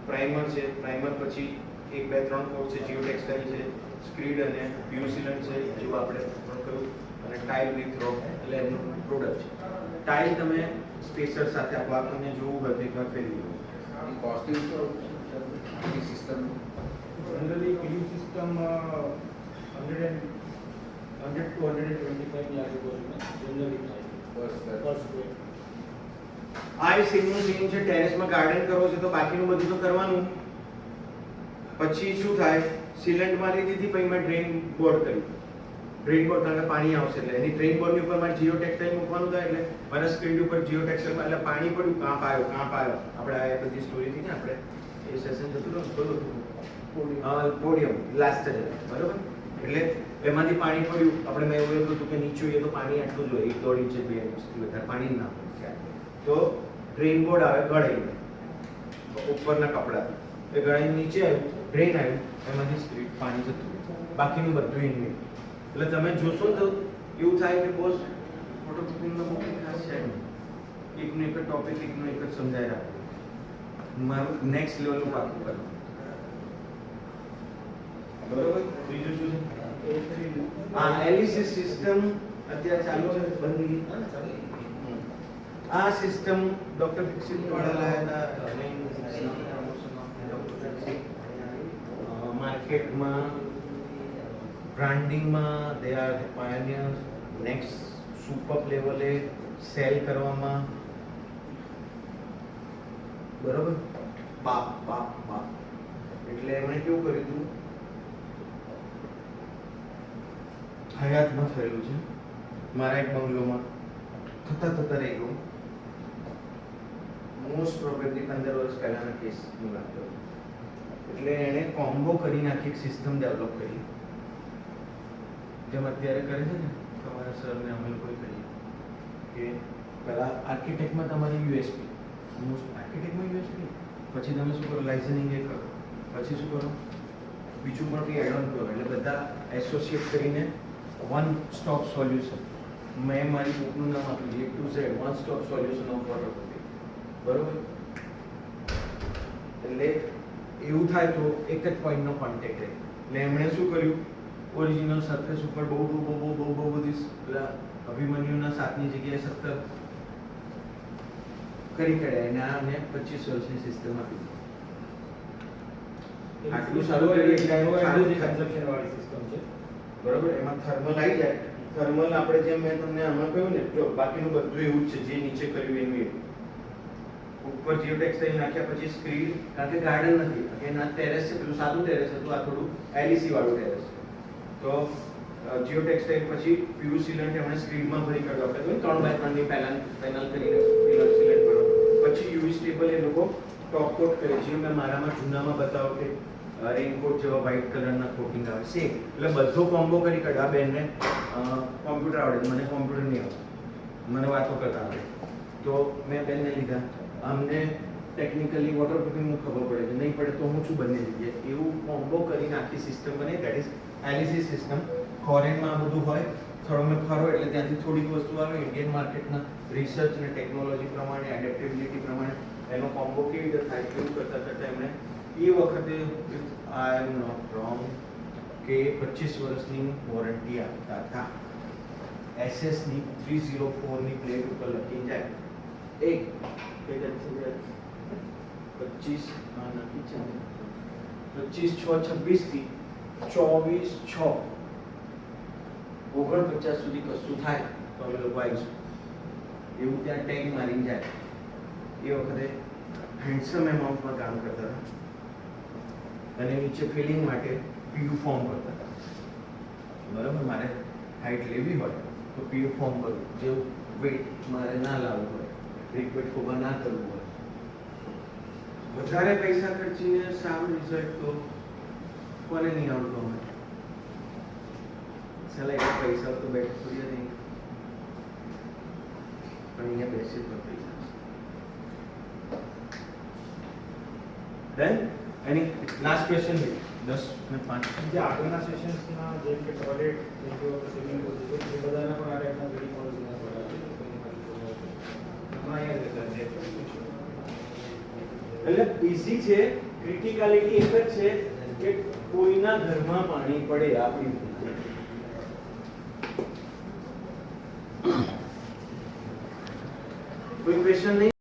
પ્રાઇમર છે, પ્રાઇમર પછી 1 2 3 કોટ છે, જીઓ ટેક્સટાઇલ છે, સ્ક્રીડ અને પીયુ સિલન્ટ છે, જેવું આપણે પણ કહ્યું, અને ટાઇલ વિથ રોક એટલે એમનું પ્રોડક્ટ છે. ટાઇલ તમે સ્પેસર સાથે આપો, આપણને જોવું હોય તો એકવાર ફેરવી લો. કોસ્ટિંગ તો system generally Piyu system 100 to 125 ની આજુબાજુમાં જનરલી થાય પર સ્ક્વેર. આ સીમનું સીમ છે, ટેરેસમાં ગાર્ડન કરવો છે તો બાકીનું બધું તો કરવાનું. પછી શું થાય, સિલેન્ટ મારી દીધી, પછી મેં ડ્રેઇન બોર્ડ કર્યું. ડ્રેઇન બોર્ડ કારણ કે પાણી આવશે એટલે એની ડ્રેઇન બોર્ડની ઉપર મારે જીઓ ટેક્સટાઇલ મૂકવાનું થાય એટલે મારા સ્ક્રીન ઉપર જીઓ ટેક્સટાઇલ એટલે પાણી પડ્યું, કાંપ આવ્યો. આપણે આ બધી સ્ટોરી થી ને આપણે એ સેશન જતું રહ્યું પોડિયમ લાસ્ટ જ બરોબર. એટલે એમાંથી પાણી પડ્યું, આપણે મેં એવું હતું કે નીચું એ તો પાણી આટલું જ હોય, 1-1.5 ઇંચ 2 ઇંચથી વધારે પાણી ના પડે. તો ડ્રેઇન બોર્ડ આવે ગળાઈને ઉપરના કપડાથી, એ ગળાઈને નીચે આવ્યું, ડ્રેઇન આવ્યું, એમાંથી સ્ક્રીન પાણી જતું રહ્યું, બાકીનું બધું ઇનવેટ. એટલે તમે જોશો તો એવું થાય કે બોસ ફોટોગ્રાફીનો મુખ્ય ખાસ છે નહીં, એકનું એક જ ટોપિક એકનું એક જ સમજાય રાખો, મારું નેક્સ્ટ લેવલનું પાકું કરવું. બરોબર. બીજું શું છે? આ એલિસિસ સિસ્ટમ અત્યારે ચાલુ છે, બંધ થઈ ગઈ. આ સિસ્ટમ ડોક્ટર ફિક્સિલ વાળા લાયા હતા માર્કેટમાં, બ્રાન્ડિંગમાં they are the pioneers. Next super લેવલે સેલ કરવામાં, બરોબર. બાપ એટલે એમણે કેવું કર્યું હતું, હયાતમાં થયેલું છે. મારા એક બંગલોમાં થતા રહી ગયું. મોસ્ટ પ્રોબેબલી 15 વર્ષ પહેલાના કેસની વાત કરું. એટલે એણે કોમ્બો કરી નાખી, એક સિસ્ટમ ડેવલપ કરી, જેમ અત્યારે કરે છે ને તમારા સરને અમે લોકોએ કરીએ કે પહેલાં આર્કિટેક્ટમાં તમારી યુએસપી, આર્કિટેક્ટમાં યુએસપી, પછી તમે શું કરો, લાઇસનિંગ એ કરો, પછી શું કરો, બીજું પણ કંઈ એડ ઓન કરો. એટલે બધા એસોસિએટ કરીને વન સ્ટોપ સોલ્યુશન. મેં મારી બુકનું નામ આપ્યું A to Z, one stop solution of photography. બરોબર. એટલે એવું થાય તો એક જ પોઈન્ટનો કોન્ટેક્ટ રહે. એટલે એમણે શું કર્યું, ઓરિજિનલ સરફેસ ઉપર બહુ બધી પેલા અભિમન્યુના 7ની જગ્યાએ 17 કરી કાઢ્યા, અને આને 25 વર્ષની સિસ્ટમ આપી. આટલું સારું કરી એટલે કન્ઝપ્શન વાળી સિસ્ટમ છે. બરોબર. એમાં થર્મલ આવી જાય. થર્મલ આપણે જેમ મેં તમને આમાં કહ્યું ને, જો બાકીનું બધું એવું જ છે, જે નીચે કર્યું એનું એવું. ઉપર જીઓ ટેક્સટાઇલ નાખ્યા પછી સ્ક્રીન, કારણ કે ગાર્ડન નથી, એના ટેરેસ છે, પેલું સાદું ટેરેસ હતું, આ થોડું એલઈસી વાળું ટેરેસ છે. તો જીઓ ટેક્સટાઇલ પછી પ્યુર સિલેન્ટ એમણે સ્ક્રીનમાં ભરી કાઢ્યો. આપણે તો 3x3 ની પેનલ કરીને સિલેન્ટ ભરો, પછી યુવી સ્ટેબલ એ લોકો ટોપ કોટ કરે છે. મેં મારામાં જૂનામાં બતાવો કે રેઇનકોટ જેવા વ્હાઇટ કલરના કોટિંગ આવે સેમ. એટલે બધો કોમ્બો કરી કાઢ્યો. આ બેનને કોમ્પ્યુટર આવડે, મને કોમ્પ્યુટર નહીં આવડે, મને વાતો કરતા આવડે. તો મેં બેનને લીધા. અમને ટેકનિકલી વોટરપ્રૂફિંગનું ખબર પડે કે નહીં પડે તો હું છું બંને જગ્યાએ. એવું કોમ્બો કરીને આખી સિસ્ટમ બને, દેટ ઇઝ એલિસિસ સિસ્ટમ. ફોરેનમાં આ બધું હોય, થોડો ફરો એટલે ત્યાંથી થોડીક વસ્તુ આવે. ઇન્ડિયન માર્કેટના રિસર્ચ અને ટેકનોલોજી પ્રમાણે, એડેપ્ટેબિલિટી પ્રમાણે એનો કોમ્બો કેવી રીતે થાય એવું કરતાં એમણે એ વખતે, આઈ એમ નોટ રોંગ, કે 25 વર્ષની વોરંટી આપતા હતા. એસએસની 304ની પ્લેટ ઉપર લખી જાય 25/6/26 થી 24/6/49 સુધી કશું થાય તો અમે લોકો આવીશું, એવું ત્યાં ટેગ મારીને જાય. એ વખતે હેન્ડસમ એમાઉન્ટમાં કામ કરતા હતા, અને નીચે ફિલિંગ માટે પીયુ ફોર્મ કરતા હતા. બરાબર. મારે હાઈટ લેવી હોય તો પીયુ ફોર્મ કરું, જેવું વેટ મારે ના લાવવું હોય, રિક્વેટ ખોબા ના કરવું હોય. વધારે પૈસા ખર્ચીને સારું રિઝલ્ટ તો કોને નહીં આવડતો હોય. ચાલે એટલા પૈસા તો બેઠ થોડી નહીં, પણ અહીંયા બેસી તો પૈસા. Then any last question? 10 ને 5. જે આગળના સેશન્સમાં જેમ કે ટોયલેટ, જેમ કે સ્વિમિંગ પુલ, એ બધાના પણ આ ટાઈપના બિલ્ડિંગ પોલિસીના એટલે ઈઝી છે. ક્રિટિકાલિટી એક જ છે કે કોઈના ઘરમાં પાણી પડે આપણી કોઈ ક્વેશ્ચન નહીં.